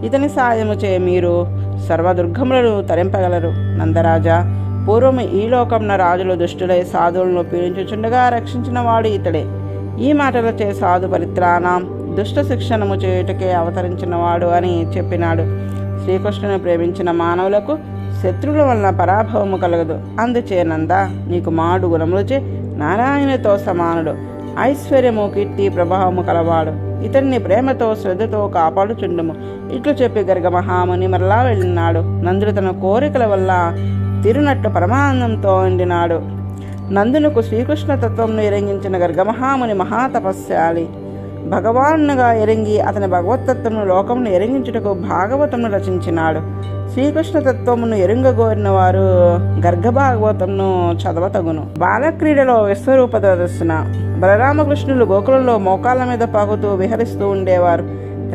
ఇతని సాయముచే మీరు సర్వదుర్గములను తరింపగలరు. నందరాజా, పూర్వము ఈ లోకమున రాజులు దుష్టులై సాధువులను పీడించుచుండగా రక్షించిన వాడు ఇతడే. ఈ మాటలచే సాధు పరిత్రాణం దుష్ట శిక్షణము చేయుటకే అవతరించిన వాడు అని చెప్పినాడు. శ్రీకృష్ణుని ప్రేమించిన మానవులకు శత్రువుల వలన పరాభవము కలగదు. అందుచే నంద, నీకు మాడు గుణములచే నారాయణతో సమానుడు, ఐశ్వర్యము, కీర్తి, ప్రభావము కలవాడు. ఇతన్ని ప్రేమతో శ్రద్ధతో కాపాడుచుండుము. ఇట్లు చెప్పి గర్గమహాముని మరలా వెళ్ళినాడు. నందుడు తన కోరికల వల్ల తిరునట్టు పరమానందంతో ఉండినాడు. నందునకు శ్రీకృష్ణ తత్వంను ఎరింగించిన గర్గమహాముని మహాతపస్శాలి. భగవానుగా ఎరింగి అతని భగవత్తత్వమును లోకమును ఎరింగించుటకు భాగవతమును రచించినాడు. శ్రీకృష్ణ తత్వమును ఎరుంగగోరిన వారు గర్గభాగవతమును చదవతగును. బాలక్రీడలో విశ్వరూప ప్రదర్శన. బలరామకృష్ణులు గోకులంలో మోకాళ్ళ మీద పాకుతూ విహరిస్తూ ఉండేవారు.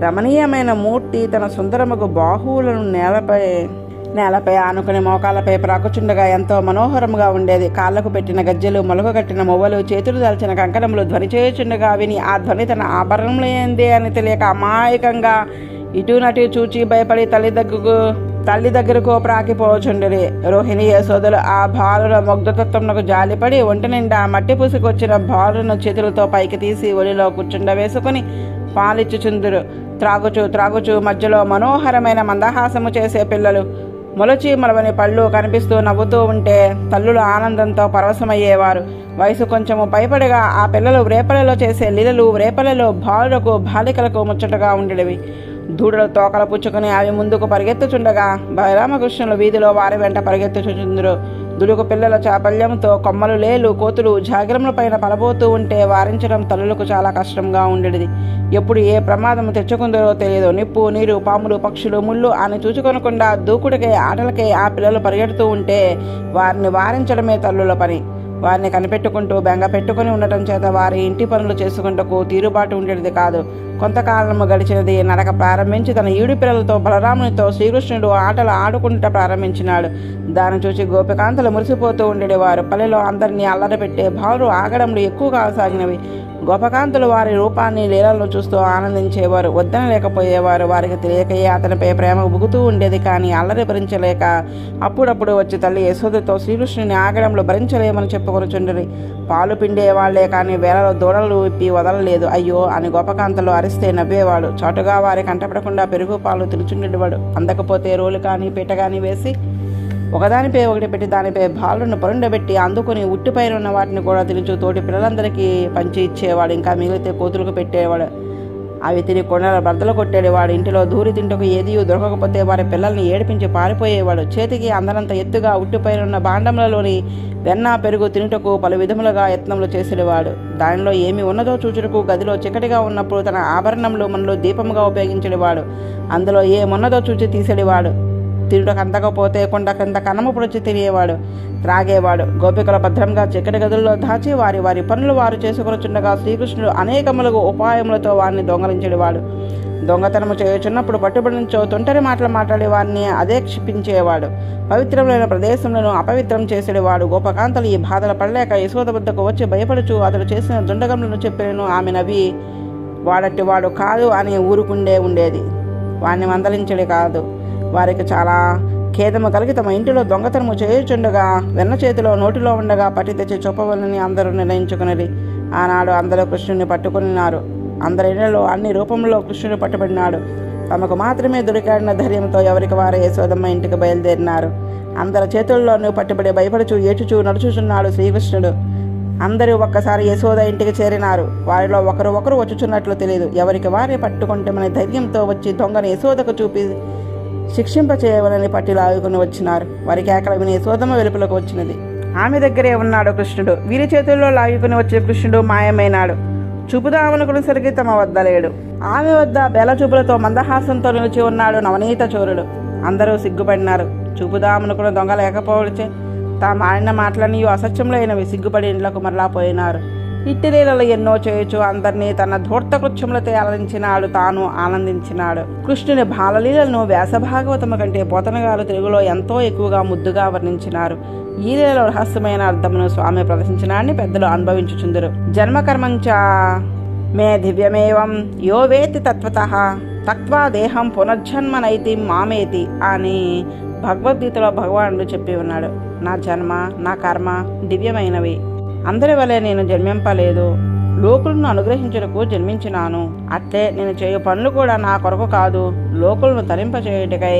రమణీయమైన మూర్తి తన సుందరముకు బాహువులను నేలపై ఆనుకుని మోకాళ్ళపై ప్రాకుచుండగా ఎంతో మనోహరముగా ఉండేది. కాళ్లకు పెట్టిన గజ్జెలు, మొలక కట్టిన మొవ్వలు, చేతులు దాల్చిన కంకణములు ధ్వని చేయుచుండగా విని ఆ ధ్వని తన ఆభరణములు ఏంది అని తెలియక అమాయకంగా ఇటు నటు చూచి భయపడి తల్లి దగ్గరకు ప్రాకిపోచుండేది. రోహిణి, యశోదలు ఆ బాలుల ముగ్ధతత్వమునకు జాలిపడి ఒంటి నిండా మట్టి పూసుకొచ్చిన బాలులను చేతులతో పైకి తీసి ఒలిలో కూర్చుండ వేసుకుని పాలిచ్చుచుందురు. త్రాగుచు మధ్యలో మనోహరమైన మందహాసము చేసే పిల్లలు, మొలచి మొలవని పళ్ళు కనిపిస్తూ నవ్వుతూ ఉంటే తల్లులు ఆనందంతో పరవశమయ్యేవారు. వయసు కొంచెము పైపడిగా ఆ పిల్లలు వ్రేపలలో చేసే లీలలు వ్రేపలలో బాలులకు బాలికలకు ముచ్చటగా ఉండేవి. దూడలు తోకలు పుచ్చుకుని అవి ముందుకు పరిగెత్తుచుండగా బలరామకృష్ణులు వీధిలో వారి వెంట పరిగెత్తుచుందురు. దుడుకు పిల్లల చాపల్యంతో కొమ్మలు, లేలు, కోతులు జాగిరముల పైన పలబోతూ ఉంటే వారించడం తల్లులకు చాలా కష్టంగా ఉండేది. ఎప్పుడు ఏ ప్రమాదము తెచ్చుకుందరో తెలియదు. నిప్పు, నీరు, పాములు, పక్షులు, ముళ్ళు అని చూచుకొనకుండా దూకుడికే ఆటలకే ఆ పిల్లలు పరిగెడుతూ ఉంటే వారిని వారించడమే తల్లుల పని. వారిని కనిపెట్టుకుంటూ బెంగ పెట్టుకుని ఉండటం చేత వారి ఇంటి పనులు చేసుకుంటూ తీరుబాటు ఉండేది కాదు. కొంతకాలము గడిచినది. నడక ప్రారంభించి తన ఈడు పిల్లలతో బలరామునితో శ్రీకృష్ణుడు ఆటలు ఆడుకుంటూ ప్రారంభించినాడు. దాన్ని చూసి గోపికాంతలు మురిసిపోతూ ఉండేవారు. పల్లెలో అందరినీ అల్లరపెట్టే బాలు ఆగడములు ఎక్కువగా సాగినవి. గోపకాంతులు వారి రూపాన్ని, లీలలను చూస్తూ ఆనందించేవారు. వద్దన లేకపోయేవారు. వారికి తెలియకయే అతనిపై ప్రేమ ఉబుకుతూ ఉండేది. కానీ అల్లరి భరించలేక అప్పుడప్పుడు వచ్చి తల్లి యశోదతో శ్రీకృష్ణుని ఆగడంలో భరించలేమని చెప్పుకొనుచుండరి. పాలు పిండే వాళ్లే కానీ వేలలో దూడలు విప్పి వదలలేదు. అయ్యో అని గోపకాంతలు అరిస్తే నవ్వేవాడు. చాటుగా వారి కంటపడకుండా పెరుగు పాలు తిరుచుండేవాడు. అందకపోతే రోలు కానీ పీట కానీ వేసి ఒకదానిపై ఒకటి పెట్టి దానిపై బాలును పరుండబెట్టి అందుకుని ఉట్టిపైన ఉన్న వాటిని కూడా తినుచు తోటి పిల్లలందరికీ పంచి ఇచ్చేవాడు. ఇంకా మిగిలితే కోతులకు పెట్టేవాడు. అవి తిని కొండల బద్దలు కొట్టేవాడు. ఇంటిలో దూరి తింటకు ఏది దొరకకపోతే వారి పిల్లల్ని ఏడిపించి పారిపోయేవాడు. చేతికి అందనంత ఎత్తుగా ఉట్టిపైన ఉన్న భాండములలోని వెన్న, పెరుగు తినుటకు పలు విధములుగా యత్నములు చేసేవాడు. దానిలో ఏమి ఉన్నదో చూచుటకు గదిలో చికటిగా ఉన్నప్పుడు తన ఆభరణంలో మనలో దీపముగా ఉపయోగించేవాడు. అందులో ఏమున్నదో చూచి తీసేవాడు. తిరుటకు అందకపోతే కొండ కింద కన్నము పొడిచి తినేవాడు. త్రాగేవాడు. గోపికల భద్రంగా చిక్కటి గదుల్లో దాచి వారి పనులు వారు చేసుకొనుచుండగా శ్రీకృష్ణుడు అనేకములకు ఉపాయములతో వారిని దొంగలించేవాడు. దొంగతనము చేయుచున్నప్పుడు పట్టుబడినచో తొంటరి మాటలు మాట్లాడి వారిని అదే క్షిపించేవాడు. పవిత్రములైన ప్రదేశములను అపవిత్రం చేసేవాడు. గోపకాంతలు ఈ బాధలు పడలేక యశోద వద్దకు వచ్చి భయపడుచు అతడు చేసిన దుండగములను చెప్పినను ఆమె నవ్వి వాడట్టి వాడు కాదు అని ఉండేది. వాడిని మందలించడి కాదు. వారికి చాలా ఖేదము కలిగి తమ ఇంటిలో దొంగతనము చేయుచుండగా వెన్న చేతిలో నోటిలో ఉండగా పట్టి తెచ్చి చొప్పవలని అందరూ నిర్ణయించుకున్నది. ఆనాడు అందరూ కృష్ణుని పట్టుకున్నారు. అందరి ఇళ్లలో అన్ని రూపంలో కృష్ణుడు పట్టుబడినాడు. తమకు మాత్రమే దొరికాడిన ధైర్యంతో ఎవరికి వారే యశోదమ్మ ఇంటికి బయలుదేరినారు. అందరి చేతుల్లోనూ పట్టుబడి భయపడుచు ఏచుచూ నడుచుచున్నాడు శ్రీకృష్ణుడు. అందరూ ఒక్కసారి యశోద ఇంటికి చేరినారు. వారిలో ఒకరు వచ్చుచున్నట్లు తెలియదు. ఎవరికి వారే పట్టుకుంటామని ధైర్యంతో వచ్చి దొంగను యశోదకు చూపి శిక్షింపచేయవలని పట్టి లాగుకుని వచ్చినారు. వారి కేకలు విని యశోదమ్మ వెలుపులకు వచ్చినది. ఆమె దగ్గరే ఉన్నాడు కృష్ణుడు. వీరి చేతుల్లో లాగుకుని వచ్చిన కృష్ణుడు మాయమైనాడు. చూపుదామనుకునేసరికి తమ వద్ద లేడు. ఆమె వద్ద బెల చూపులతో మందహాసంతో నిలిచి ఉన్నాడు నవనీత చోరుడు. అందరూ సిగ్గుపడినారు. చూపుదామనుకున్న దొంగ లేకపోవచ్చే తాము ఆడిన మాటలని అసత్యంలో అయినవి సిగ్గుపడి ఇండ్లకు మరలా పోయినారు. ఇట్టి లీలలు ఎన్నో చేయొచ్చు అందరినీ తన ధూర్త కృత్యములతో ఆనందించినాడు. తాను ఆనందించినాడు. కృష్ణుని బాలలీలను వ్యాసభాగవతము కంటే పోతనగారు తెలుగులో ఎంతో ఎక్కువగా ముద్దుగా వర్ణించినారు. ఈ లీలలో రహస్యమైన అర్థమును స్వామి ప్రదర్శించినాన్ని పెద్దలు అనుభవించుచుందరు. జన్మకర్మంచ మే దివ్యమేవం యో వేతి తత్వతః తక్వా దేహం పునర్జన్మ నైతి మామేతి అని భగవద్గీతలో భగవానుడు చెప్పి ఉన్నాడు. నా జన్మ నా కర్మ దివ్యమైనవి. అందరి వలె నేను జన్మింపలేదు. లోకులను అనుగ్రహించుటకు జన్మించినాను. అట్లే నేను చేయు పనులు కూడా నా కొరకు కాదు, లోకులను తరింపచేయుటకై.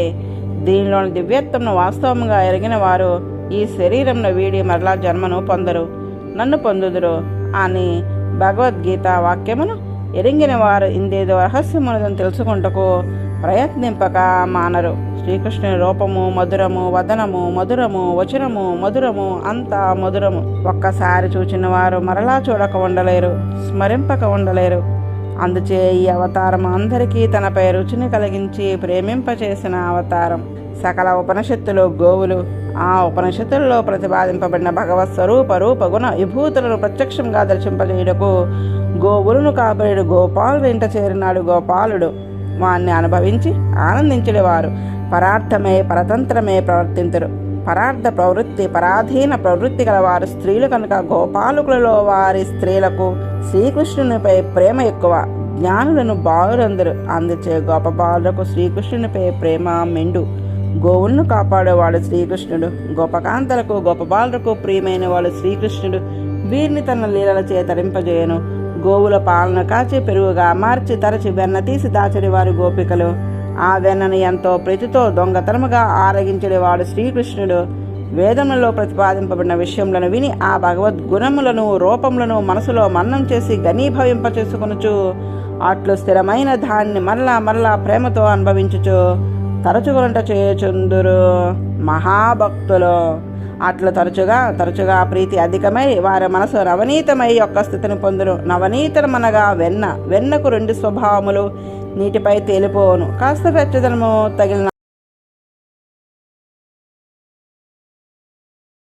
దీనిలోని దివ్యత్వంను వాస్తవంగా ఎరిగిన వారు ఈ శరీరంను వీడి మరలా జన్మను పొందరు, నన్ను పొందుదురు అని భగవద్గీత వాక్యమును ఎరింగిన వారు ఇందేదో రహస్యములను తెలుసుకుంటకు ప్రయత్నింపక మానరు. శ్రీకృష్ణుని రూపము మధురము, వదనము మధురము, వచనము మధురము, అంతా మధురము. ఒక్కసారి చూచిన వారు మరలా చూడక ఉండలేరు, స్మరింపక ఉండలేరు. అందుచే ఈ అవతారం అందరికీ తనపై రుచిని కలిగించి ప్రేమింపచేసిన అవతారం. సకల ఉపనిషత్తులు గోవులు. ఆ ఉపనిషత్తులలో ప్రతిపాదింపబడిన భగవత్ స్వరూప రూప గుణ విభూతులను ప్రత్యక్షంగా దర్శింపజేయుటకు గోవులను కాపాడు గోపాలుడు ఇంట చేరినాడు గోపాలుడు. వాణ్ణి అనుభవించి ఆనందించేవారు పరార్థమే పరతంత్రమే ప్రవర్తింతురు. పరార్థ ప్రవృత్తి పరాధీన ప్రవృత్తి గలవారు స్త్రీలు కనుక గోపాలకులలో వారి స్త్రీలకు శ్రీకృష్ణునిపై ప్రేమ ఎక్కువ. జ్ఞానులను బాలురందరు. అందుచే గోపబాలులకు శ్రీకృష్ణునిపై ప్రేమ మెండు. గోవులను కాపాడేవాడు శ్రీకృష్ణుడు. గోపకాంతలకు గోపబాలులకు ప్రియమైన వాడు శ్రీకృష్ణుడు. వీరిని తన లీలల చేతరింపజేయను. గోవుల పాలను కాచి పెరుగుగా మార్చి తరచి వెన్న తీసి దాచడి వారి గోపికలు. ఆ వెన్నను ఎంతో ప్రీతితో దొంగతనముగా ఆరగించడేవాడు శ్రీకృష్ణుడు. వేదములలో ప్రతిపాదింపబడిన విషయములను విని ఆ భగవద్గుణములను రూపములను మనసులో మన్నం చేసి ఘనీభవింపచేసుకొనుచు అట్లు స్థిరమైన దాన్ని మరలా ప్రేమతో అనుభవించుచు తరచుగుంట చేయుచుందురు మహాభక్తులు. అట్లు తరచుగా ప్రీతి అధికమై వారి మనసు నవనీతమై యొక్క స్థితిని పొందును. నవనీతమనగా వెన్నకు 2 స్వభావములు. నీటిపై తేలిపోవును. కాస్త వెచ్చదనము తగిలిన